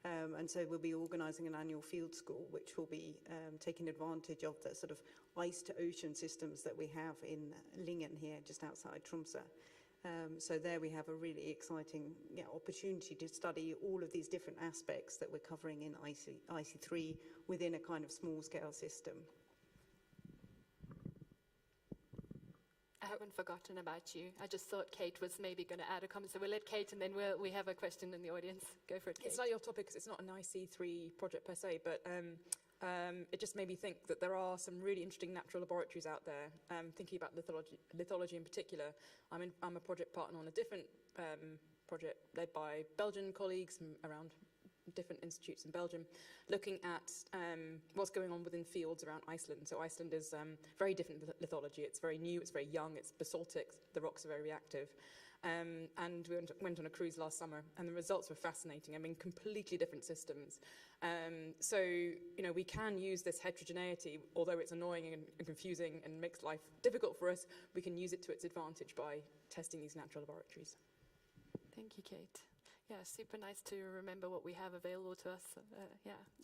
And so we'll be organising an annual field school, which will be taking advantage of the sort of ice to ocean systems that we have in Lingen here, just outside Tromsø. So there we have a really exciting opportunity to study all of these different aspects that we're covering in IC3 within a kind of small-scale system. I haven't forgotten about you. I just thought Kate was maybe going to add a comment. So we'll let Kate, and then we have a question in the audience. Go for it, Kate. It's not your topic because it's not an IC3 project per se, but it just made me think that there are some really interesting natural laboratories out there. Thinking about lithology in particular, I'm a project partner on a different project led by Belgian colleagues from around different institutes in Belgium, looking at what's going on within fields around Iceland. So Iceland is very different lithology. It's very new, it's very young, it's basaltic, the rocks are very reactive. And we went on a cruise last summer, and the results were fascinating. Completely different systems. So, we can use this heterogeneity, although it's annoying and confusing and makes life difficult for us, we can use it to its advantage by testing these natural laboratories. Thank you, Kate. Yeah, super nice to remember what we have available to us.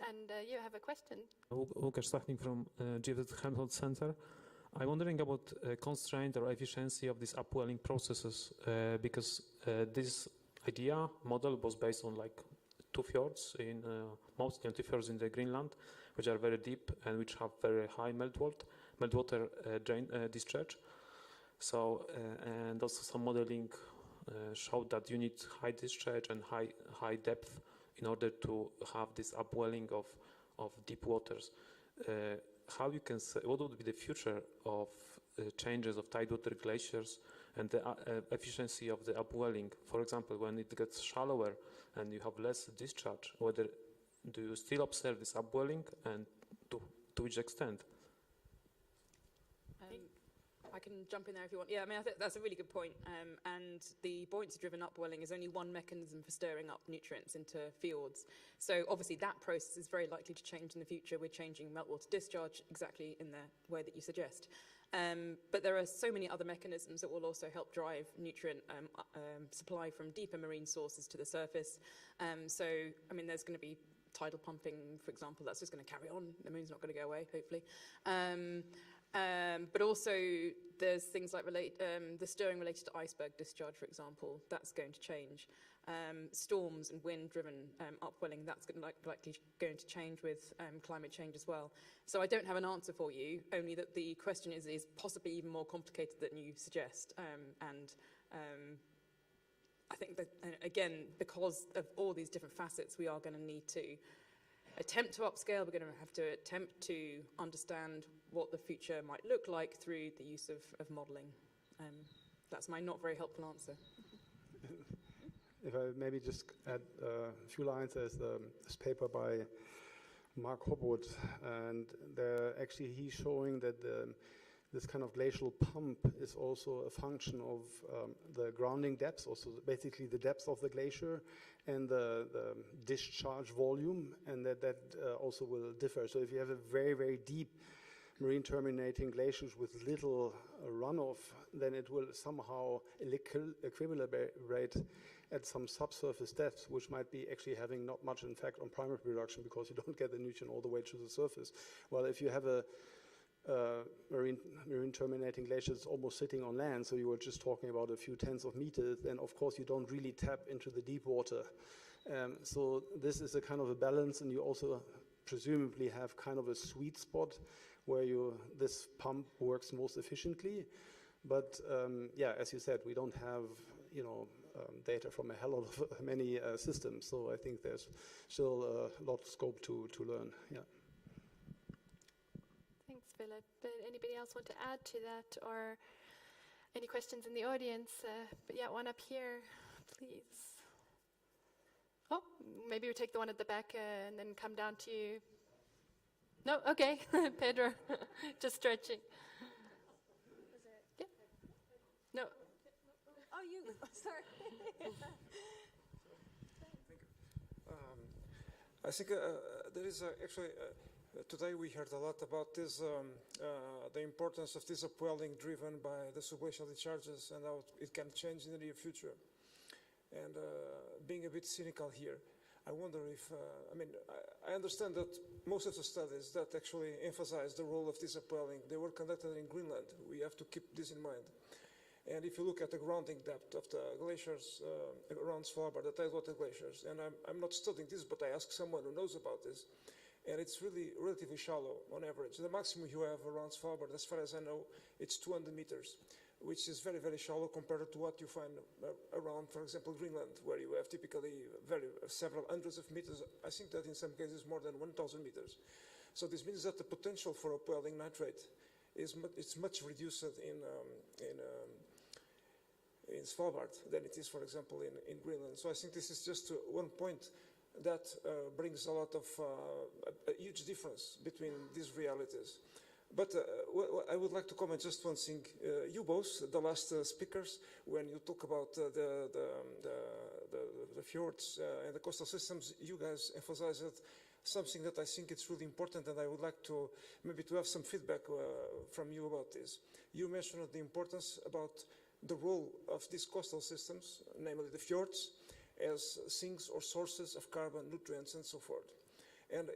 And you have a question? Łukasz Stachnik from Geophysical Center. I'm wondering about constraint or efficiency of these upwelling processes, because this model was based on like two fjords, mostly two fjords in the Greenland, which are very deep and which have very high meltwater discharge. So, and also some modeling showed that you need high discharge and high depth in order to have this upwelling of deep waters. How you can say, what would be the future of changes of tidewater glaciers and the efficiency of the upwelling? For example, when it gets shallower and you have less discharge, do you still observe this upwelling, and to which extent? I can jump in there if you want. Yeah, I think that's a really good point. And the buoyancy-driven upwelling is only one mechanism for stirring up nutrients into fjords. So obviously that process is very likely to change in the future. We're changing meltwater discharge exactly in the way that you suggest. But there are so many other mechanisms that will also help drive nutrient supply from deeper marine sources to the surface. So, there's going to be tidal pumping, for example. That's just going to carry on. The moon's not going to go away, hopefully. But also there's things like the stirring related to iceberg discharge, for example. That's going to change. Storms and wind-driven upwelling, that's likely going to change with climate change as well. So I don't have an answer for you, only that the question is possibly even more complicated than you suggest. I think that, again, because of all these different facets, we are going to need to attempt to upscale. We're going to have to attempt to understand what the future might look like through the use of modelling. That's my not very helpful answer. If I maybe just add a few lines, there's this paper by Mark Hobwood, and he's showing that this kind of glacial pump is also a function of the grounding depth, also basically the depth of the glacier and the discharge volume, and that also will differ. So if you have a very, very deep marine terminating glaciers with little runoff, then it will somehow equilibrate at some subsurface depths, which might be actually having not much effect on primary production because you don't get the nutrient all the way to the surface. Well, if you have a marine terminating glaciers almost sitting on land, so you were just talking about a few tens of meters, then of course you don't really tap into the deep water. So this is a kind of a balance, and you also presumably have kind of a sweet spot where this pump works most efficiently. But yeah, as you said, we don't have, data from a hell of many systems. So I think there's still a lot of scope to learn. Yeah. Thanks, Philip. Anybody else want to add to that, or any questions in the audience? But yeah, one up here, please. Oh, maybe we take the one at the back and then come down to you. No, okay, Pedro, just stretching. Yeah. No. Oh, you. Sorry. I think there is actually, today we heard a lot about this, the importance of this upwelling driven by the subglacial discharges and how it can change in the near future. And being a bit cynical here, I wonder if, I understand that most of the studies that actually emphasize the role of this upwelling, they were conducted in Greenland. We have to keep this in mind. And if you look at the grounding depth of the glaciers around Svalbard, the tidewater glaciers, and I'm not studying this, but I asked someone who knows about this, and it's really relatively shallow on average. The maximum you have around Svalbard, as far as I know, it's 200 meters, which is very, very shallow compared to what you find around, for example, Greenland, where you have typically several hundreds of meters. I think that in some cases more than 1,000 meters. So this means that the potential for upwelling nitrate is much reduced in Svalbard than it is, for example, in Greenland. So I think this is just one point that brings a lot of a huge difference between these realities. But I would like to comment just one thing. You both, the last speakers, when you talk about the fjords and the coastal systems, you guys emphasized something that I think it's really important, and I would like to maybe to have some feedback from you about this. You mentioned the importance about the role of these coastal systems, namely the fjords, as sinks or sources of carbon, nutrients, and so forth. And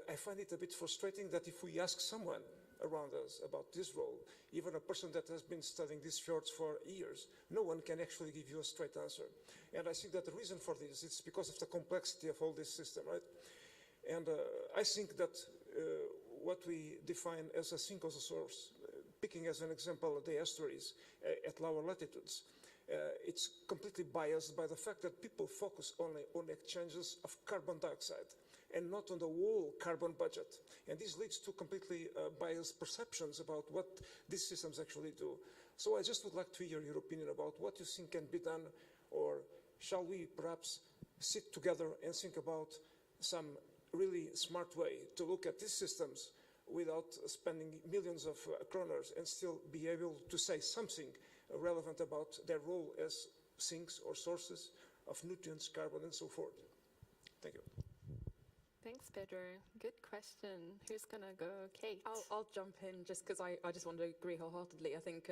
I find it a bit frustrating that if we ask someone around us about this role, even a person that has been studying these fjords for years, no one can actually give you a straight answer. And I think that the reason for this is because of the complexity of all this system, right? And I think that what we define as a sink as a source, picking as an example the estuaries at lower latitudes, it's completely biased by the fact that people focus only on exchanges of carbon dioxide and not on the whole carbon budget. And this leads to completely biased perceptions about what these systems actually do. So I just would like to hear your opinion about what you think can be done, or shall we perhaps sit together and think about some really smart way to look at these systems without spending millions of kroners and still be able to say something relevant about their role as sinks or sources of nutrients, carbon, and so forth. Thank you. Thanks, Pedro. Good question. Who's going to go? Kate? I'll jump in just because I just want to agree wholeheartedly. I think,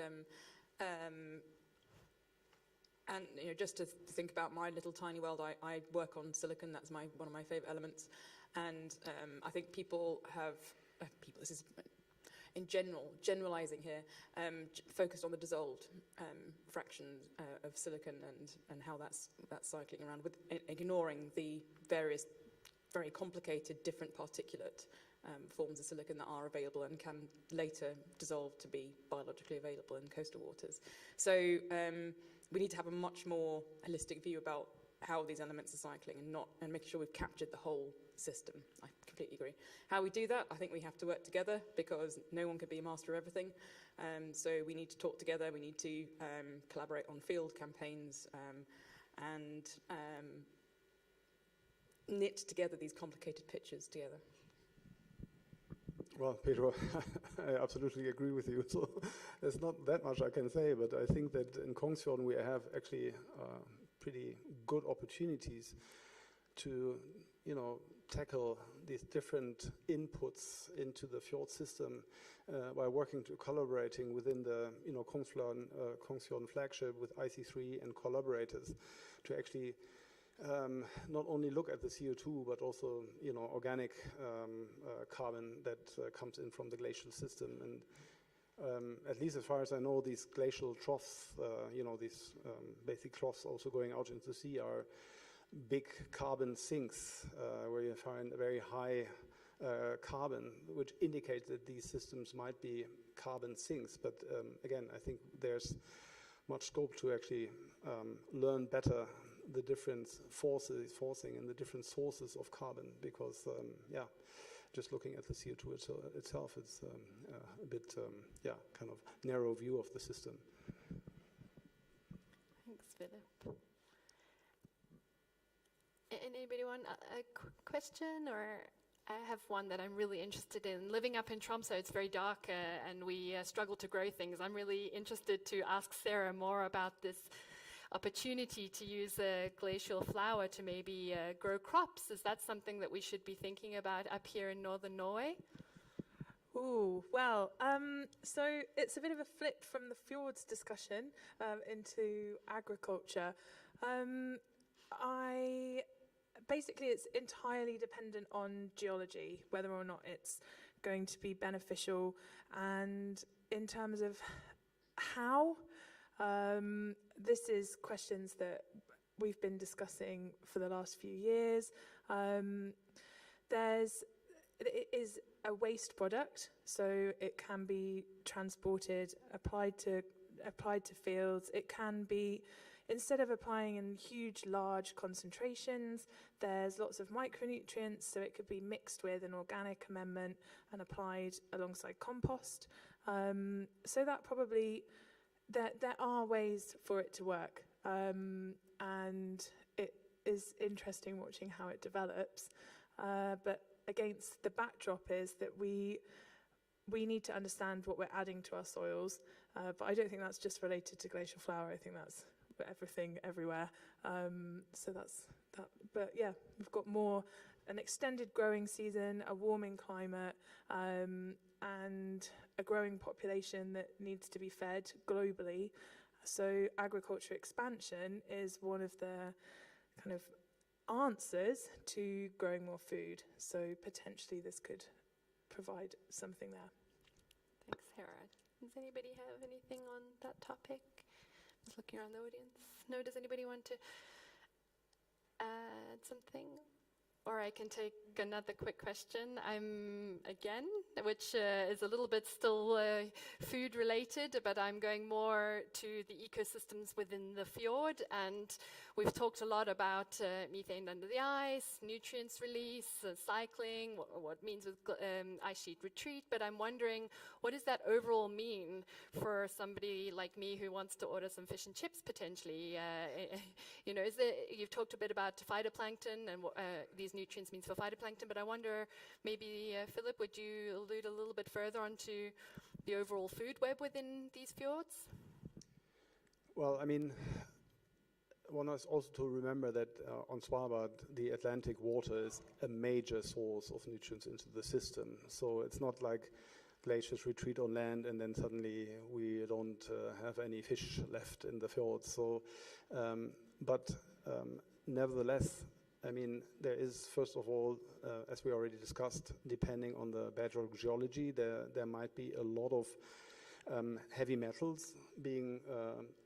and just to think about my little tiny world, I work on silicon. That's one of my favorite elements. And I think people have, this is in generalizing here, focused on the dissolved fraction of silicon and how that's cycling around, with ignoring the various very complicated different particulate forms of silicon that are available and can later dissolve to be biologically available in coastal waters. So we need to have a much more holistic view about how these elements are cycling and making sure we've captured the whole system. I completely agree. How we do that, I think we have to work together because no one can be a master of everything. So we need to talk together. We need to collaborate on field campaigns and knit together these complicated pictures together. Well, Pedro, I absolutely agree with you. So there's not that much I can say, but I think that in Kongsfjord we have actually pretty good opportunities to, tackle these different inputs into the fjord system by working to collaborating within the, Kongsfjord flagship with IC3 and collaborators to actually not only look at the CO2, but also, organic carbon that comes in from the glacial system. And at least as far as I know, these glacial troughs, these basic troughs also going out into the sea are big carbon sinks where you find very high carbon, which indicates that these systems might be carbon sinks. But again, I think there's much scope to actually learn better the different forcing and the different sources of carbon, because just looking at the CO2 itself, it's a bit kind of narrow view of the system. Thanks, Philip. Anybody want a question? Or I have one that I'm really interested in. Living up in Tromsø, it's very dark and we struggle to grow things. I'm really interested to ask Sarah more about this opportunity to use a glacial flower to maybe grow crops. Is that something that we should be thinking about up here in northern Norway? Ooh, well, so it's a bit of a flip from the fjords discussion into agriculture. Basically, it's entirely dependent on geology, whether or not it's going to be beneficial. And in terms of how, this is questions that we've been discussing for the last few years. It is a waste product, so it can be transported, applied to fields. It can be, instead of applying in huge, large concentrations, there's lots of micronutrients, so it could be mixed with an organic amendment and applied alongside compost. So that probably, there are ways for it to work, and it is interesting watching how it develops. But against the backdrop is that we need to understand what we're adding to our soils, but I don't think that's just related to glacial flower. I think that's everything, everywhere. So that's that. But yeah, we've got an extended growing season, a warming climate, and a growing population that needs to be fed globally. So agriculture expansion is one of the kind of answers to growing more food. So potentially this could provide something there. Thanks, Sarah. Does anybody have anything on that topic? Just looking around the audience. No, does anybody want to add something? Or I can take another quick question. Which is a little bit still food related, but I'm going more to the ecosystems within the fjord. And we've talked a lot about methane under the ice, nutrients release, cycling, what it means with ice sheet retreat. But I'm wondering, what does that overall mean for somebody like me who wants to order some fish and chips potentially? You've talked a bit about phytoplankton and what these nutrients means for phytoplankton, but I wonder, maybe Philip, would you allude a little bit further onto the overall food web within these fjords? Well, I mean, one has also to remember that on Svalbard, the Atlantic water is a major source of nutrients into the system. So it's not like glaciers retreat on land and then suddenly we don't have any fish left in the fjords. So, nevertheless, I mean, there is, first of all, as we already discussed, depending on the bedrock geology, there might be a lot of heavy metals being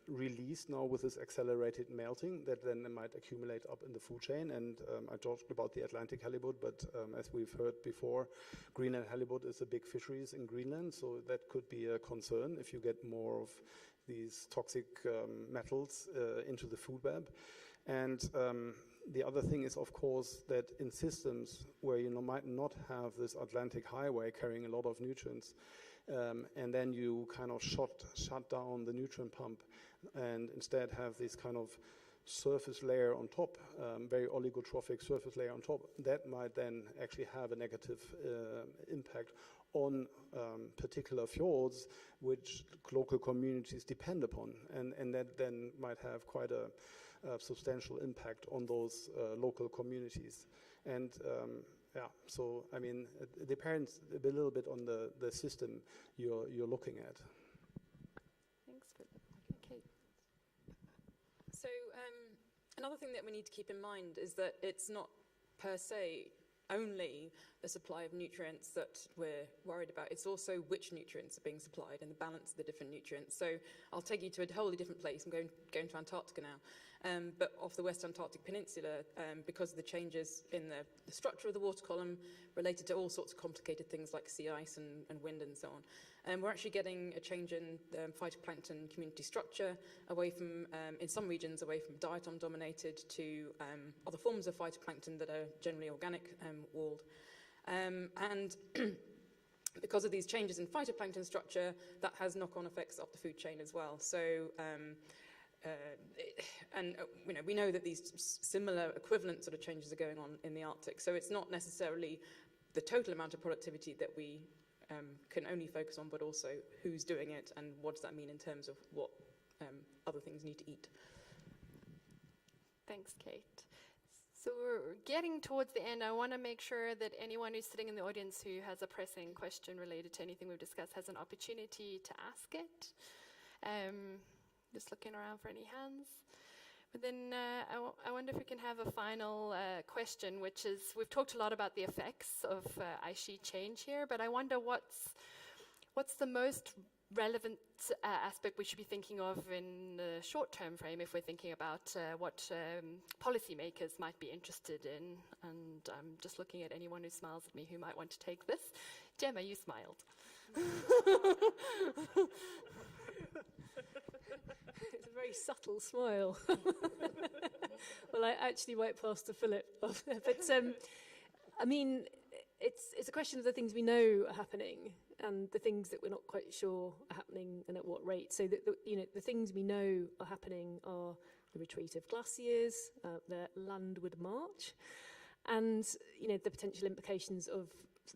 released now with this accelerated melting that then might accumulate up in the food chain. And I talked about the Atlantic halibut, but as we've heard before, Greenland halibut is a big fisheries in Greenland, so that could be a concern if you get more of these toxic metals into the food web. And the other thing is, of course, that in systems where you might not have this Atlantic highway carrying a lot of nutrients, and then you kind of shut down the nutrient pump and instead have this kind of surface layer on top, very oligotrophic surface layer on top, that might then actually have a negative impact on particular fjords which local communities depend upon, and that then might have quite a substantial impact on those local communities. And so I mean, it depends a little bit on the system you're looking at. Thanks, Philip. Okay. So another thing that we need to keep in mind is that it's not per se only the supply of nutrients that we're worried about. It's also which nutrients are being supplied and the balance of the different nutrients. So I'll take you to a wholly different place. I'm going to Antarctica now. but off the West Antarctic Peninsula, because of the changes in the structure of the water column related to all sorts of complicated things like sea ice and wind and so on. We're actually getting a change in phytoplankton community structure away from, in some regions, away from diatom dominated to other forms of phytoplankton that are generally organic walled. And because of these changes in phytoplankton structure, that has knock-on effects up the food chain as well. So, we know that these similar equivalent sort of changes are going on in the Arctic. So it's not necessarily the total amount of productivity that we can only focus on, but also who's doing it and what does that mean in terms of what other things need to eat. Thanks, Kate. So we're getting towards the end. I want to make sure that anyone who's sitting in the audience who has a pressing question related to anything we've discussed has an opportunity to ask it. Just looking around for any hands. But then I wonder if we can have a final question, which is, we've talked a lot about the effects of ice sheet change here, but I wonder what's the most relevant aspect we should be thinking of in the short-term frame if we're thinking about what policymakers might be interested in. And I'm just looking at anyone who smiles at me who might want to take this. Gemma, you smiled. It's a very subtle smile. Well, I actually might pass to Philip. But, I mean, it's a question of the things we know are happening and the things that we're not quite sure are happening and at what rate. So, the things we know are happening are the retreat of glaciers, the landward march, and, the potential implications of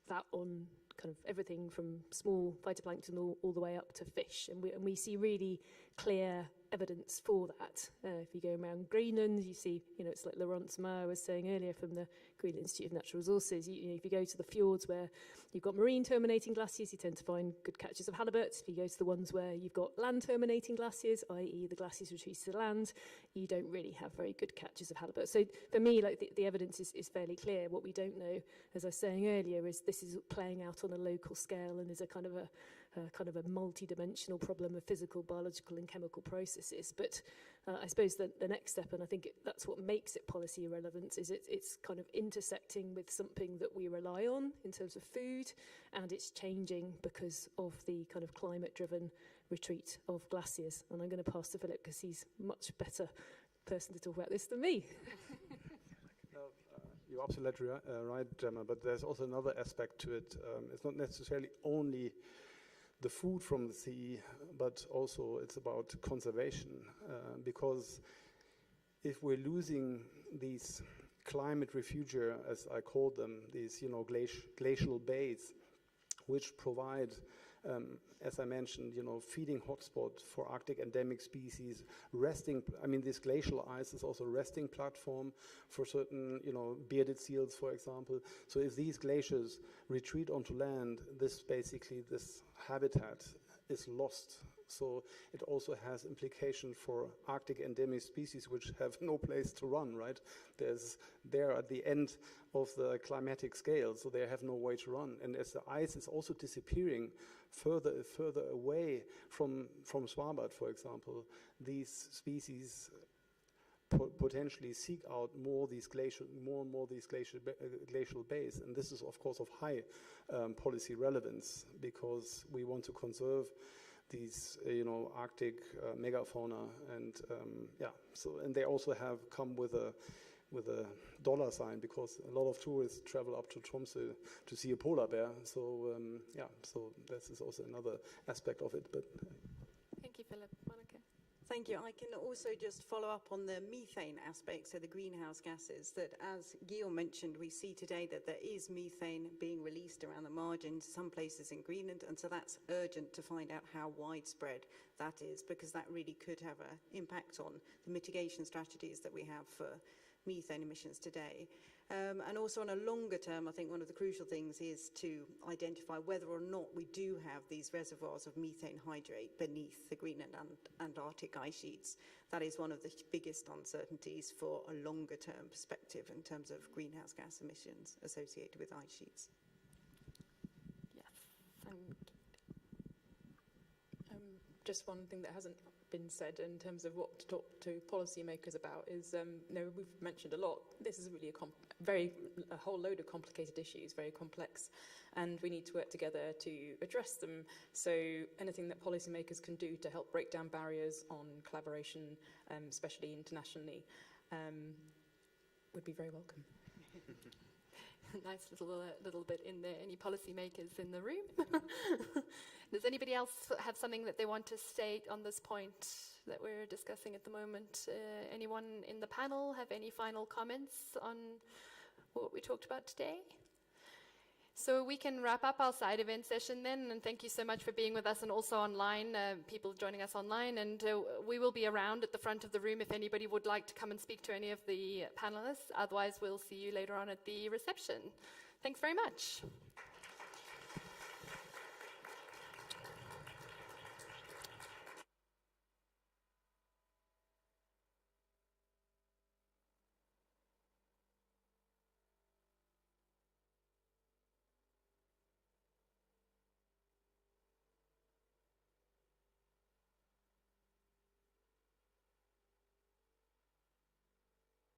that on kind of everything from small phytoplankton all the way up to fish. And we see really clear evidence for that. If you go around Greenland, you see, it's like Laurence Meyer was saying earlier from the Greenland Institute of Natural Resources. If you go to the fjords where you've got marine terminating glaciers, you tend to find good catches of halibut. If you go to the ones where you've got land terminating glaciers, i.e. the glaciers retreat to the land, you don't really have very good catches of halibut. So for me, like the evidence is fairly clear. What we don't know, as I was saying earlier, is this is playing out on a local scale and is a kind of a multi-dimensional problem of physical, biological and chemical processes. But I suppose the next step, and I think that's what makes it policy relevant, is it's kind of intersecting with something that we rely on in terms of food, and it's changing because of the kind of climate-driven retreat of glaciers. And I'm going to pass to Philip because he's a much better person to talk about this than me. You're absolutely right, Gemma, but there's also another aspect to it. It's not necessarily only the food from the sea, but also it's about conservation, because if we're losing these climate refugia, as I call them, these glacial bays, which provide, as I mentioned, feeding hotspot for Arctic endemic species, resting. I mean, this glacial ice is also a resting platform for certain, bearded seals, for example. So if these glaciers retreat onto land, this habitat is lost. So it also has implications for Arctic endemic species which have no place to run, right? They're at the end of the climatic scale, so they have no way to run. And as the ice is also disappearing further away from Svalbard, for example, these species potentially seek out more and more these glacial bays. And this is, of course, of high policy relevance because we want to conserve these, Arctic megafauna, and and they also have come with a dollar sign because a lot of tourists travel up to Tromsø to see a polar bear. So so this is also another aspect of it. But thank you, Philip. Monica. Thank you. I can also just follow up on the methane aspect, so the greenhouse gases, that as Guillaume mentioned, we see today that there is methane being released around the margins, some places in Greenland, and so that's urgent to find out how widespread that is, because that really could have an impact on the mitigation strategies that we have for methane emissions today. And also on a longer term, I think one of the crucial things is to identify whether or not we do have these reservoirs of methane hydrate beneath the Greenland and Arctic ice sheets. That is one of the biggest uncertainties for a longer term perspective in terms of greenhouse gas emissions associated with ice sheets. Yes. Just one thing that hasn't been said in terms of what to talk to policymakers about is, we've mentioned a lot. This is really a whole load of complicated issues, very complex, and we need to work together to address them. So anything that policymakers can do to help break down barriers on collaboration, especially internationally, would be very welcome. Nice little bit in there. Any policymakers in the room? Does anybody else have something that they want to state on this point that we're discussing at the moment? Anyone in the panel have any final comments on what we talked about today? So we can wrap up our side event session then, and thank you so much for being with us and also online, people joining us online, and we will be around at the front of the room if anybody would like to come and speak to any of the panelists. Otherwise, we'll see you later on at the reception. Thanks very much.